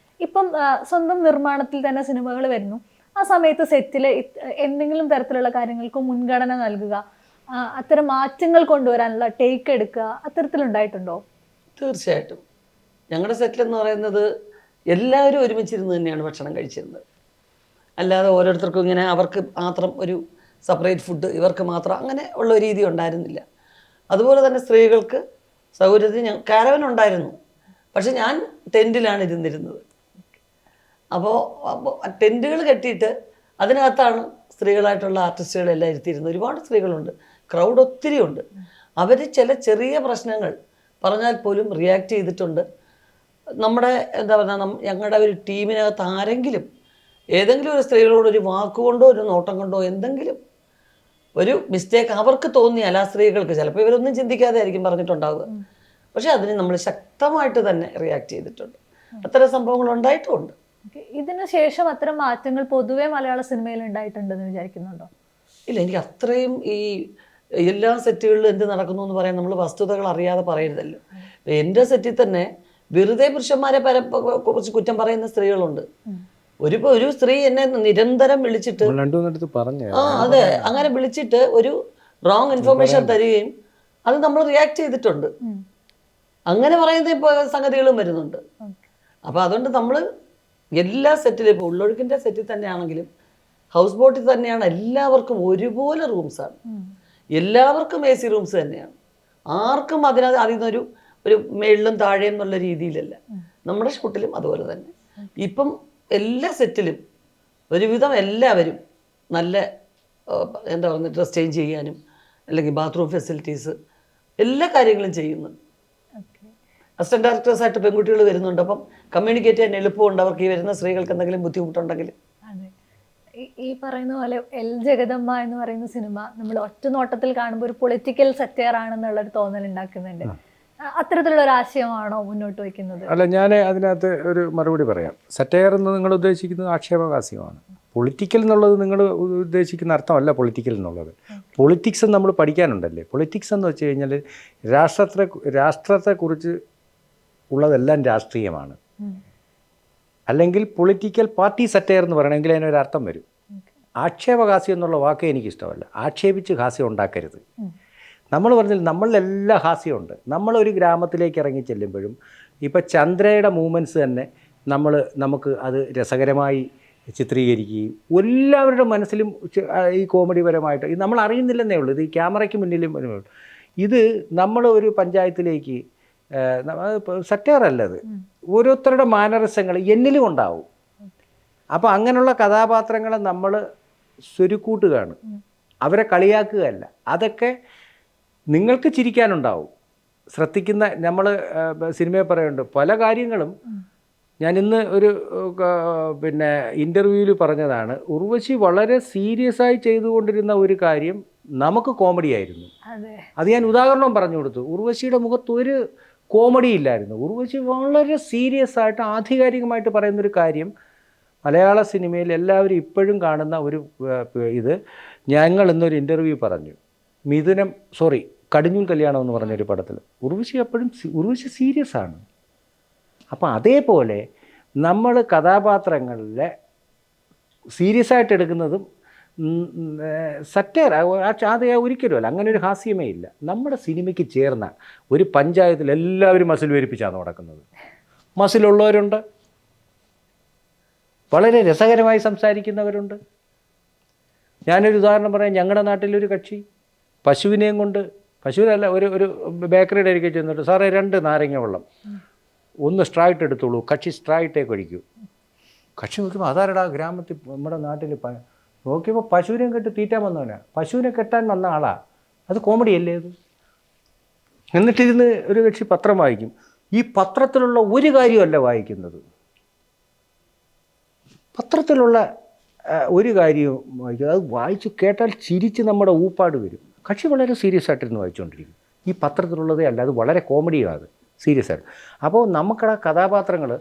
S3: ഇപ്പം സ്വന്തം നിർമ്മാണത്തിൽ തന്നെ സിനിമകൾ വരുന്നു. ആ സമയത്ത് സെറ്റിൽ എന്തെങ്കിലും തരത്തിലുള്ള കാര്യങ്ങൾക്ക് മുൻഗണന നൽകുക, അത്തരം മാറ്റങ്ങൾ കൊണ്ടുവരാനുള്ള ടേക്ക് എടുക്കുക, അത്തരത്തിലുണ്ടായിട്ടുണ്ടോ?
S1: തീർച്ചയായിട്ടും. ഞങ്ങളുടെ സെറ്റിലെന്ന് പറയുന്നത് എല്ലാവരും ഒരുമിച്ചിരുന്ന് തന്നെയാണ് ഭക്ഷണം കഴിച്ചിരുന്നത്. അല്ലാതെ ഓരോരുത്തർക്കും ഇങ്ങനെ അവർക്ക് മാത്രം ഒരു സെപ്പറേറ്റ് ഫുഡ്, ഇവർക്ക് മാത്രം അങ്ങനെ ഉള്ള രീതി ഉണ്ടായിരുന്നില്ല. അതുപോലെ തന്നെ സ്ത്രീകൾക്ക് സൗകര്യത്തിന് കാരവൻ ഉണ്ടായിരുന്നു. പക്ഷെ ഞാൻ ടെൻറ്റിലാണ് ഇരുന്നിരുന്നത്. അപ്പോൾ ടെൻറ്റുകൾ കെട്ടിയിട്ട് അതിനകത്താണ് സ്ത്രീകളായിട്ടുള്ള ആർട്ടിസ്റ്റുകളെല്ലാം ഇരുത്തിയിരുന്നത്. ഒരുപാട് സ്ത്രീകളുണ്ട്, ക്രൗഡ് ഒത്തിരി ഉണ്ട്. അവർ ചില ചെറിയ പ്രശ്നങ്ങൾ പറഞ്ഞാൽ പോലും റിയാക്ട് ചെയ്തിട്ടുണ്ട്. നമ്മുടെ എന്താ പറയുക, ഞങ്ങളുടെ ഒരു ടീമിനകത്ത് ആരെങ്കിലും ഏതെങ്കിലും ഒരു സ്ത്രീകളോട് ഒരു വാക്കുകൊണ്ടോ ഒരു നോട്ടം കൊണ്ടോ എന്തെങ്കിലും ഒരു മിസ്റ്റേക്ക് അവർക്ക് തോന്നിയാൽ, ആ സ്ത്രീകൾക്ക് ചിലപ്പോൾ ഇവരൊന്നും ചിന്തിക്കാതെ ആയിരിക്കും പറഞ്ഞിട്ടുണ്ടാവുക, പക്ഷെ അതിന് നമ്മൾ ശക്തമായിട്ട് തന്നെ റിയാക്ട് ചെയ്തിട്ടുണ്ട്. അത്തരം സംഭവങ്ങൾ ഉണ്ടായിട്ടുമുണ്ട്.
S3: ഇതിന് ശേഷം അത്തരം മാറ്റങ്ങൾ പൊതുവെ മലയാള സിനിമയിൽ ഉണ്ടായിട്ടുണ്ടെന്ന് വിചാരിക്കുന്നുണ്ടോ?
S1: ഇല്ല, എനിക്ക് അത്രയും ഈ എല്ലാ സെറ്റുകളിലും എന്ത് നടക്കുന്നു എന്ന് പറയാൻ നമ്മൾ വസ്തുതകൾ അറിയാതെ പറയരുതല്ലോ. എൻ്റെ സെറ്റിൽ തന്നെ വെറുതെ പുരുഷന്മാരെ കുറിച്ച് കുറ്റം പറയുന്ന സ്ത്രീകളുണ്ട്. ഒരു സ്ത്രീ എന്നെ നിരന്തരം വിളിച്ചിട്ട്
S2: പറഞ്ഞു,
S1: അതെ, അങ്ങനെ വിളിച്ചിട്ട് ഒരു റോങ് ഇൻഫർമേഷൻ തരികയും അത് നമ്മൾ റിയാക്ട് ചെയ്തിട്ടുണ്ട്. അങ്ങനെ പറയുന്ന ഇപ്പോൾ സംഗതികളും വരുന്നുണ്ട്. അപ്പോൾ അതുകൊണ്ട് നമ്മൾ എല്ലാ സെറ്റിലും, ഇപ്പോൾ ഉള്ളൊഴുക്കിൻ്റെ സെറ്റിൽ തന്നെയാണെങ്കിലും ഹൗസ് ബോട്ടിൽ തന്നെയാണ്, എല്ലാവർക്കും ഒരുപോലെ റൂംസാണ്, എല്ലാവർക്കും AC റൂംസ് തന്നെയാണ്. ആർക്കും അതിൽ നിന്നൊരു മേളിലും താഴെയും എന്നുള്ള രീതിയിലല്ല. നമ്മുടെ ഷൂട്ടിലും അതുപോലെ തന്നെ. ഇപ്പം എല്ലാ സെറ്റിലും ഒരുവിധം എല്ലാവരും നല്ല എന്താ പറയുക, ഡ്രസ് ചേഞ്ച് ചെയ്യാനും അല്ലെങ്കിൽ ബാത്റൂം ഫെസിലിറ്റീസ് എല്ലാ കാര്യങ്ങളും ചെയ്യുന്നുണ്ട്. അസിസ്റ്റന്റ് ഡയറക്ടേഴ്സായിട്ട് പെൺകുട്ടികൾ വരുന്നുണ്ട്. അപ്പം കമ്മ്യൂണിക്കേറ്റ് ചെയ്യാൻ എളുപ്പമുണ്ട് അവർക്ക്. ഈ വരുന്ന സ്ത്രീകൾക്ക് എന്തെങ്കിലും ബുദ്ധിമുട്ടുണ്ടെങ്കിൽ.
S3: അതെ, ഈ പറയുന്ന പോലെ എൽ ജഗദമ്മ എന്ന് പറയുന്ന സിനിമ നമ്മൾ ഒറ്റ നോട്ടത്തിൽ കാണുമ്പോൾ ഒരു പൊളിറ്റിക്കൽ സറ്റയർ ആണെന്നുള്ളൊരു തോന്നൽ ഉണ്ടാക്കുന്നുണ്ട്. അത്തരത്തിലുള്ള ഒരു ആശയമാണോ മുന്നോട്ട് വയ്ക്കുന്നത്?
S2: അല്ല, ഞാൻ അതിനകത്ത് ഒരു മറുപടി പറയാം. സറ്റയർ എന്ന് നിങ്ങൾ ഉദ്ദേശിക്കുന്നത് ആക്ഷേപഹാസ്യമാണ്. പൊളിറ്റിക്കൽ എന്നുള്ളത് നിങ്ങൾ ഉദ്ദേശിക്കുന്ന അർത്ഥമല്ല പൊളിറ്റിക്കൽ എന്നുള്ളത്. പൊളിറ്റിക്സ് നമ്മൾ പഠിക്കാനുണ്ടല്ലേ. പൊളിറ്റിക്സ് എന്ന് വെച്ച് കഴിഞ്ഞാൽ രാഷ്ട്രത്തെക്കുറിച്ച് ഉള്ളതെല്ലാം രാഷ്ട്രീയമാണ്. അല്ലെങ്കിൽ പൊളിറ്റിക്കൽ പാർട്ടി സറ്റയർ എന്ന് പറയണമെങ്കിൽ അതിനൊരു അർത്ഥം വരും. ആക്ഷേപഹാസ്യം എന്നുള്ള വാക്കേ എനിക്കിഷ്ടമല്ല. ആക്ഷേപിച്ച് ഹാസ്യം ഉണ്ടാക്കരുത്. നമ്മൾ പറഞ്ഞാൽ നമ്മളിലെല്ലാം ഹാസ്യമുണ്ട്. നമ്മളൊരു ഗ്രാമത്തിലേക്ക് ഇറങ്ങി ചെല്ലുമ്പോഴും ഇപ്പോൾ ചന്ദ്രയുടെ മൂവ്മെൻറ്റ്സ് തന്നെ നമുക്ക് അത് രസകരമായി ചിത്രീകരിക്കുകയും എല്ലാവരുടെ മനസ്സിലും ഈ കോമഡി പരമായിട്ട് ഇത് നമ്മൾ അറിയുന്നില്ലെന്നേ ഉള്ളൂ. ഇത് ഈ ക്യാമറയ്ക്ക് മുന്നിലും ഇത് നമ്മൾ ഒരു പഞ്ചായത്തിലേക്ക് സറ്റയറല്ലത്, ഓരോരുത്തരുടെ മാനറിസങ്ങൾ എന്നിലും ഉണ്ടാവും. അപ്പോൾ അങ്ങനെയുള്ള കഥാപാത്രങ്ങളെ നമ്മൾ സ്വരുക്കൂട്ടുകയാണ്, അവരെ കളിയാക്കുകയല്ല. അതൊക്കെ നിങ്ങൾക്ക് ചിരിക്കാനുണ്ടാവും. ശ്രദ്ധിക്കുന്ന നമ്മൾ സിനിമയിൽ പറയുന്നുണ്ട് പല കാര്യങ്ങളും. ഞാനിന്ന് ഒരു ഇൻ്റർവ്യൂവിൽ പറഞ്ഞതാണ്, ഉർവശി വളരെ സീരിയസ് ആയി ചെയ്തുകൊണ്ടിരുന്ന ഒരു കാര്യം നമുക്ക് കോമഡി ആയിരുന്നു. അത് ഞാൻ ഉദാഹരണം പറഞ്ഞു കൊടുത്തു. ഉർവശിയുടെ മുഖത്ത് ഒരു കോമഡി ഇല്ലായിരുന്നു. ഉർവശി വളരെ സീരിയസ് ആയിട്ട് ആധികാരികമായിട്ട് പറയുന്നൊരു കാര്യം മലയാള സിനിമയിൽ എല്ലാവരും ഇപ്പോഴും കാണുന്ന ഒരു ഇത്. ഞങ്ങൾ ഇന്നൊരു ഇൻ്റർവ്യൂ പറഞ്ഞു, കടിഞ്ഞൂൽ കല്യാണം എന്ന് പറഞ്ഞൊരു പടത്തിൽ ഉർവശി സീരിയസ് ആണ്. അപ്പം അതേപോലെ നമ്മൾ കഥാപാത്രങ്ങളിലെ സീരിയസ് ആയിട്ട് എടുക്കുന്നതും സറ്റയർ അത് ഒരിക്കലുമല്ല. അങ്ങനെ ഒരു ഹാസ്യമേ ഇല്ല. നമ്മുടെ സിനിമയ്ക്ക് ചേർന്ന ഒരു പഞ്ചായത്തിൽ എല്ലാവരും മസിൽ വേരിപ്പിച്ചാണ് നടക്കുന്നത്. മസിലുള്ളവരുണ്ട്, വളരെ രസകരമായി സംസാരിക്കുന്നവരുണ്ട്. ഞാനൊരു ഉദാഹരണം പറയാം. ഞങ്ങളുടെ നാട്ടിലൊരു കക്ഷി പശുവിനെയും കൊണ്ട്, പശുവിനല്ല, ഒരു ബേക്കറിയുടെ അരികെ ചെന്നിട്ട്, സാറേ 2 നാരങ്ങ വെള്ളം, 1 സ്ട്രായിട്ട് എടുത്തോളൂ, കക്ഷി സ്ട്രായിട്ടേക്ക് കഴിക്കൂ. കക്ഷി നോക്കുമ്പോൾ അതാരടാ ഗ്രാമത്തിൽ നമ്മുടെ നാട്ടിൽ നോക്കിയപ്പോൾ പശുവിനെയും കെട്ടി തീറ്റാൻ വന്നവനാ, പശുവിനെ കെട്ടാൻ വന്ന ആളാ. അത് കോമഡി അല്ലേ അത്? എന്നിട്ടിരുന്ന് ഒരു കക്ഷി പത്രം വായിക്കും. ഈ പത്രത്തിലുള്ള ഒരു കാര്യമല്ല വായിക്കുന്നത്, പത്രത്തിലുള്ള ഒരു കാര്യവും വായിക്കും. അത് വായിച്ച് കേട്ടാൽ ചിരിച്ച് നമ്മുടെ ഊപ്പാട് വരും. കക്ഷി വളരെ സീരിയസ് ആയിട്ടിരുന്ന് വായിച്ചുകൊണ്ടിരിക്കും. ഈ പത്രത്തിലുള്ളതേ അല്ല, അത് വളരെ കോമഡിയാണ്, അത് സീരിയസ് ആയിട്ട്. അപ്പോൾ നമുക്കട കഥാപാത്രങ്ങൾ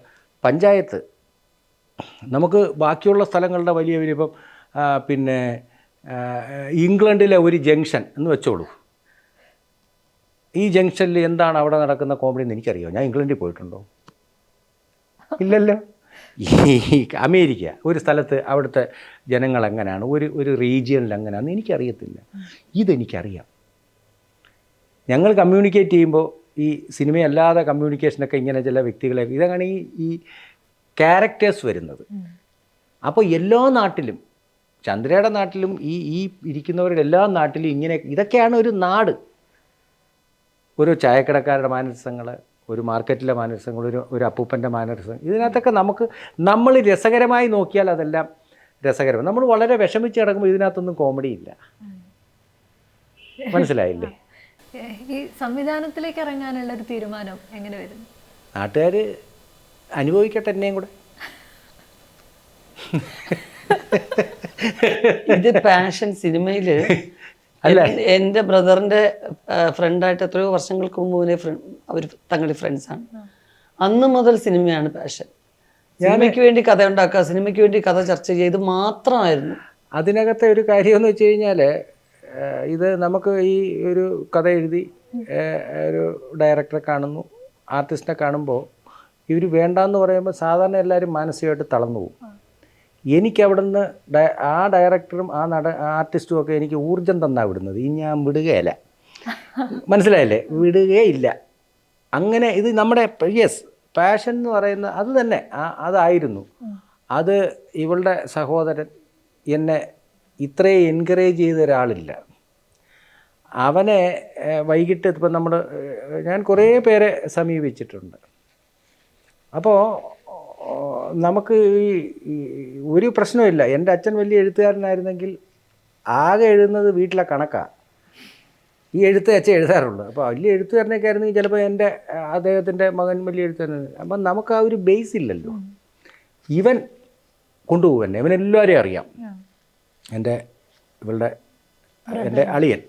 S2: പഞ്ചായത്ത്, നമുക്ക് ബാക്കിയുള്ള സ്ഥലങ്ങളുടെ വലിയ ഇപ്പം ഇംഗ്ലണ്ടിലെ ഒരു ജംഗ്ഷൻ എന്ന് വെച്ചോളൂ. ഈ ജംഗ്ഷനിൽ എന്താണ് അവിടെ നടക്കുന്ന കോമഡി എന്ന് എനിക്കറിയാമോ? ഞാൻ ഇംഗ്ലണ്ടിൽ പോയിട്ടുണ്ടോ? ഇല്ലല്ലോ. ഈ അമേരിക്ക ഒരു സ്ഥലത്ത് അവിടുത്തെ ജനങ്ങൾ എങ്ങനെയാണ്, ഒരു റീജിയനിൽ എങ്ങനെയാണെന്ന് എനിക്കറിയത്തില്ല. ഇതെനിക്കറിയാം. ഞങ്ങൾ കമ്മ്യൂണിക്കേറ്റ് ചെയ്യുമ്പോൾ ഈ സിനിമയല്ലാതെ കമ്മ്യൂണിക്കേഷനൊക്കെ ഇങ്ങനെ ചില വ്യക്തികളെ, ഇതാണ് ഈ ക്യാരക്ടേഴ്സ് വരുന്നത്. അപ്പോൾ എല്ലാ നാട്ടിലും, ചന്ദ്രയുടെ നാട്ടിലും ഈ ഇരിക്കുന്നവരുടെ എല്ലാ നാട്ടിലും ഇങ്ങനെ, ഇതൊക്കെയാണ് ഒരു നാട്. ഒരു ചായക്കടക്കാരുടെ മാനസങ്ങൾ, ഒരു മാർക്കറ്റിലെ മാനസങ്ങൾ, ഒരു അപ്പൂപ്പൻ്റെ മാനസം, ഇതിനകത്തൊക്കെ നമ്മൾ രസകരമായി നോക്കിയാൽ അതെല്ലാം രസകരമാണ്. നമ്മൾ വളരെ വിഷമിച്ച് കിടക്കുമ്പോൾ ഇതിനകത്തൊന്നും കോമഡി ഇല്ല. മനസ്സിലായില്ലേ?
S3: ഈ സംവിധാനത്തിലേക്ക് ഇറങ്ങാനുള്ള ഒരു തീരുമാനം എങ്ങനെ വരുന്നു?
S2: നാട്ടുകാർ അനുഭവിക്കട്ടെ എന്നെയും കൂടെ.
S1: ഇത് പാഷൻ സിനിമയിൽ അല്ല, എൻ്റെ ബ്രദറിൻ്റെ ഫ്രണ്ടായിട്ട് എത്രയോ വർഷങ്ങൾക്ക് മുമ്പ് അവർ തങ്ങളുടെ ഫ്രണ്ട്സാണ്. അന്ന് മുതൽ സിനിമയാണ് പാഷൻ. സിനിമയ്ക്ക് വേണ്ടി കഥ ഉണ്ടാക്കുക, സിനിമയ്ക്ക് വേണ്ടി കഥ ചർച്ച ചെയ്ത് മാത്രമായിരുന്നു.
S2: അതിനകത്തെ ഒരു കാര്യമെന്ന് വെച്ച് കഴിഞ്ഞാൽ, ഇത് നമുക്ക് ഈ ഒരു കഥ എഴുതി ഒരു ഡയറക്ടറെ കാണുന്നു, ആർട്ടിസ്റ്റിനെ കാണുമ്പോൾ ഇവർ വേണ്ടാന്ന് പറയുമ്പോൾ സാധാരണ എല്ലാവരും മാനസികമായിട്ട് തളർന്നു പോകും. എനിക്ക് അവിടുന്ന് ആ ഡയറക്ടറും ആ ആർട്ടിസ്റ്റും ഒക്കെ എനിക്ക് ഊർജം തന്നാണ് വിടുന്നത്. ഈ ഞാൻ വിടുകയല്ല, മനസ്സിലായില്ലേ, വിടുകയില്ല. അങ്ങനെ ഇത് നമ്മുടെ യെസ് പാഷൻ എന്ന് പറയുന്ന അത് തന്നെ അതായിരുന്നു. അത് ഇവളുടെ സഹോദരൻ എന്നെ ഇത്രയും എൻകറേജ് ചെയ്ത ഒരാളില്ല. അവനെ വൈകിട്ട് ഇപ്പം ഞാൻ കുറേ പേരെ സമീപിച്ചിട്ടുണ്ട്. അപ്പോൾ നമുക്ക് ഈ ഒരു പ്രശ്നമില്ല. എൻ്റെ അച്ഛൻ വലിയ എഴുത്തുകാരനായിരുന്നെങ്കിൽ ആകെ എഴുതുന്നത് വീട്ടിലെ കണക്കാണ്. ഈ അച്ഛൻ എഴുതാറുള്ളൂ. അപ്പോൾ വലിയ എഴുത്തുകാരനൊക്കെ ആയിരുന്നെങ്കിൽ ചിലപ്പോൾ അദ്ദേഹത്തിൻ്റെ മകൻ വലിയ എഴുത്തുകാരൻ. അപ്പം നമുക്ക് ആ ഒരു ബേസ് ഇല്ലല്ലോ. ഇവൻ കൊണ്ടുപോകും എന്നെ. ഇവനെല്ലാവരെയും അറിയാം. എൻ്റെ അളിയൻ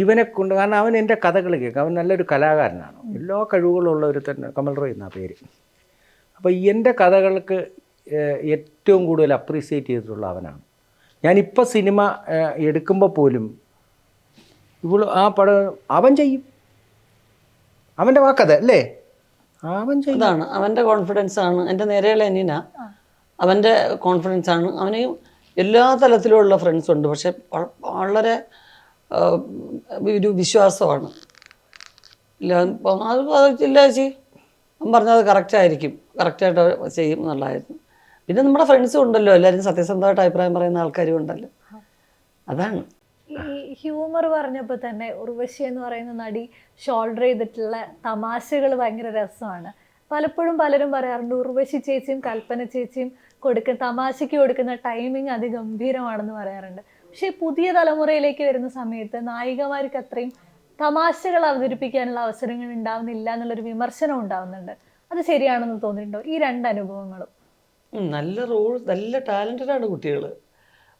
S2: ഇവനെ കൊണ്ട്, കാരണം അവൻ എൻ്റെ കഥകൾ കേൾക്കും. അവൻ നല്ലൊരു കലാകാരനാണ്. എല്ലാ കഴിവുകളുള്ള ഒരു തന്നെ, കമൽ റോയ് എന്നാ പേര്. അപ്പോൾ എൻ്റെ കഥകൾക്ക് ഏറ്റവും കൂടുതൽ അപ്രീസിയേറ്റ് ചെയ്തിട്ടുള്ള അവനാണ്. ഞാനിപ്പോൾ സിനിമ എടുക്കുമ്പോൾ പോലും ആ പടം അവൻ ചെയ്യും. അവൻ്റെ വാക്കത് അല്ലേ, അവൻ ചെയ്യും.
S1: അതാണ് അവൻ്റെ കോൺഫിഡൻസ് ആണ്. എൻ്റെ നേരെയുള്ള അനിയന, അവൻ്റെ കോൺഫിഡൻസ് ആണ്. അവന് എല്ലാ തലത്തിലുമുള്ള ഫ്രണ്ട്സ് ഉണ്ട്. പക്ഷെ വളരെ ഒരു വിശ്വാസമാണ്. ഇല്ല ഇല്ല ചേച്ചി, അവൻ പറഞ്ഞത് കറക്റ്റായിരിക്കും, കറക്റ്റായിട്ട് ചെയ്യും എന്നുള്ളതായിരുന്നു. പിന്നെ നമ്മുടെ ഫ്രണ്ട്സും ഉണ്ടല്ലോ, എല്ലാവരും സത്യസന്ധമായിട്ട് അഭിപ്രായം പറയുന്ന ആൾക്കാരും ഉണ്ടല്ലോ. അതാണ്
S3: ഈ ഹ്യൂമർ പറഞ്ഞപ്പോൾ തന്നെ ഉർവശി എന്ന് പറയുന്ന നടി ഷോൾഡർ ചെയ്തിട്ടുള്ള തമാശകൾ ഭയങ്കര രസമാണ്. പലപ്പോഴും പലരും പറയാറുണ്ട് ഉർവശി ചേച്ചിയും കൽപ്പന ചേച്ചിയും തമാശയ്ക്ക് കൊടുക്കുന്ന ടൈമിങ് അതിഗംഭീരമാണെന്ന് പറയാറുണ്ട്. പക്ഷേ പുതിയ തലമുറയിലേക്ക് വരുന്ന സമയത്ത് നായികമാർക്ക് അത്രയും തമാശകൾ അവതരിപ്പിക്കാനുള്ള അവസരങ്ങൾ ഉണ്ടാവുന്നില്ല എന്നുള്ളൊരു വിമർശനം ഉണ്ടാവുന്നുണ്ട്. അത് ശരിയാണെന്ന് തോന്നിയിട്ടുണ്ടോ ഈ രണ്ട് അനുഭവങ്ങളും?
S1: നല്ല നല്ല ടാലൻറ്റഡാണ് കുട്ടികൾ.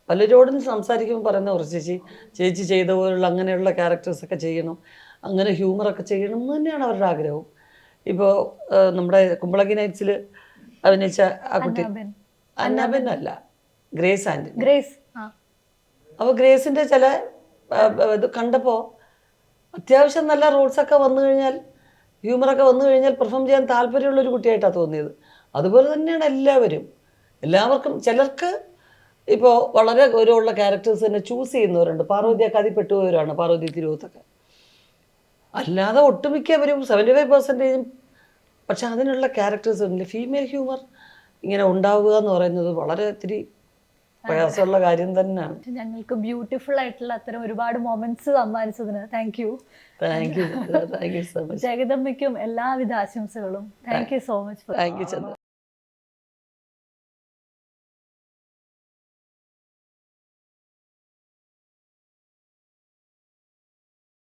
S1: പലരോടും സംസാരിക്കുമ്പോൾ പറയുന്ന കുറച്ച് ചേച്ചി ചെയ്ത പോലുള്ള അങ്ങനെയുള്ള ക്യാരക്ടേഴ്സൊക്കെ ചെയ്യണം, അങ്ങനെ ഹ്യൂമറൊക്കെ ചെയ്യണം എന്ന് തന്നെയാണ് അവരുടെ ആഗ്രഹം. ഇപ്പോൾ നമ്മുടെ കുമ്പളങ്ങി നൈറ്റ്സിൽ അഭിനയിച്ച ആ കുട്ടി അന്നാബെൻ അല്ല, ഗ്രേസ് ആൻറ്റി. അപ്പോൾ ഗ്രേസിൻ്റെ ചില ഇത് കണ്ടപ്പോൾ അത്യാവശ്യം നല്ല റോൾസൊക്കെ വന്നു കഴിഞ്ഞാൽ, ഹ്യൂമറൊക്കെ വന്നു കഴിഞ്ഞാൽ പെർഫോം ചെയ്യാൻ താല്പര്യമുള്ളൊരു കുട്ടിയായിട്ടാണ് തോന്നിയത്. അതുപോലെ തന്നെയാണ് എല്ലാവർക്കും. ചിലർക്ക് ഇപ്പോൾ വളരെ ഗൗരവമുള്ള ക്യാരക്ടേഴ്സ് തന്നെ ചൂസ് ചെയ്യുന്നവരുണ്ട്. പാർവതിയൊക്കെ അതിൽപ്പെട്ടുപോയവരാണ്, പാർവതി തിരുവോത്തൊക്കെ. അല്ലാതെ ഒട്ടുമിക്കവരും 75%. പക്ഷെ അതിനുള്ള ക്യാരക്ടേഴ്സ് ഉണ്ടല്ലേ. ഫീമെയിൽ ഹ്യൂമർ ഇങ്ങനെ ഉണ്ടാവുക എന്ന് പറയുന്നത് വളരെ ഒത്തിരി പ്രയാസമുള്ള കാര്യം തന്നെയാണ്.
S3: ഞങ്ങൾക്ക് ബ്യൂട്ടിഫുൾ ആയിട്ടുള്ള അത്തരം ഒരുപാട് മൊമെന്റ്സ് സമ്മാനിച്ചതിന് താങ്ക് യു സോ മച്ച്. ജഗദമ്മയ്ക്കും എല്ലാവിധ ആശംസകളും. Thank you so much.
S1: Thank you Chandra.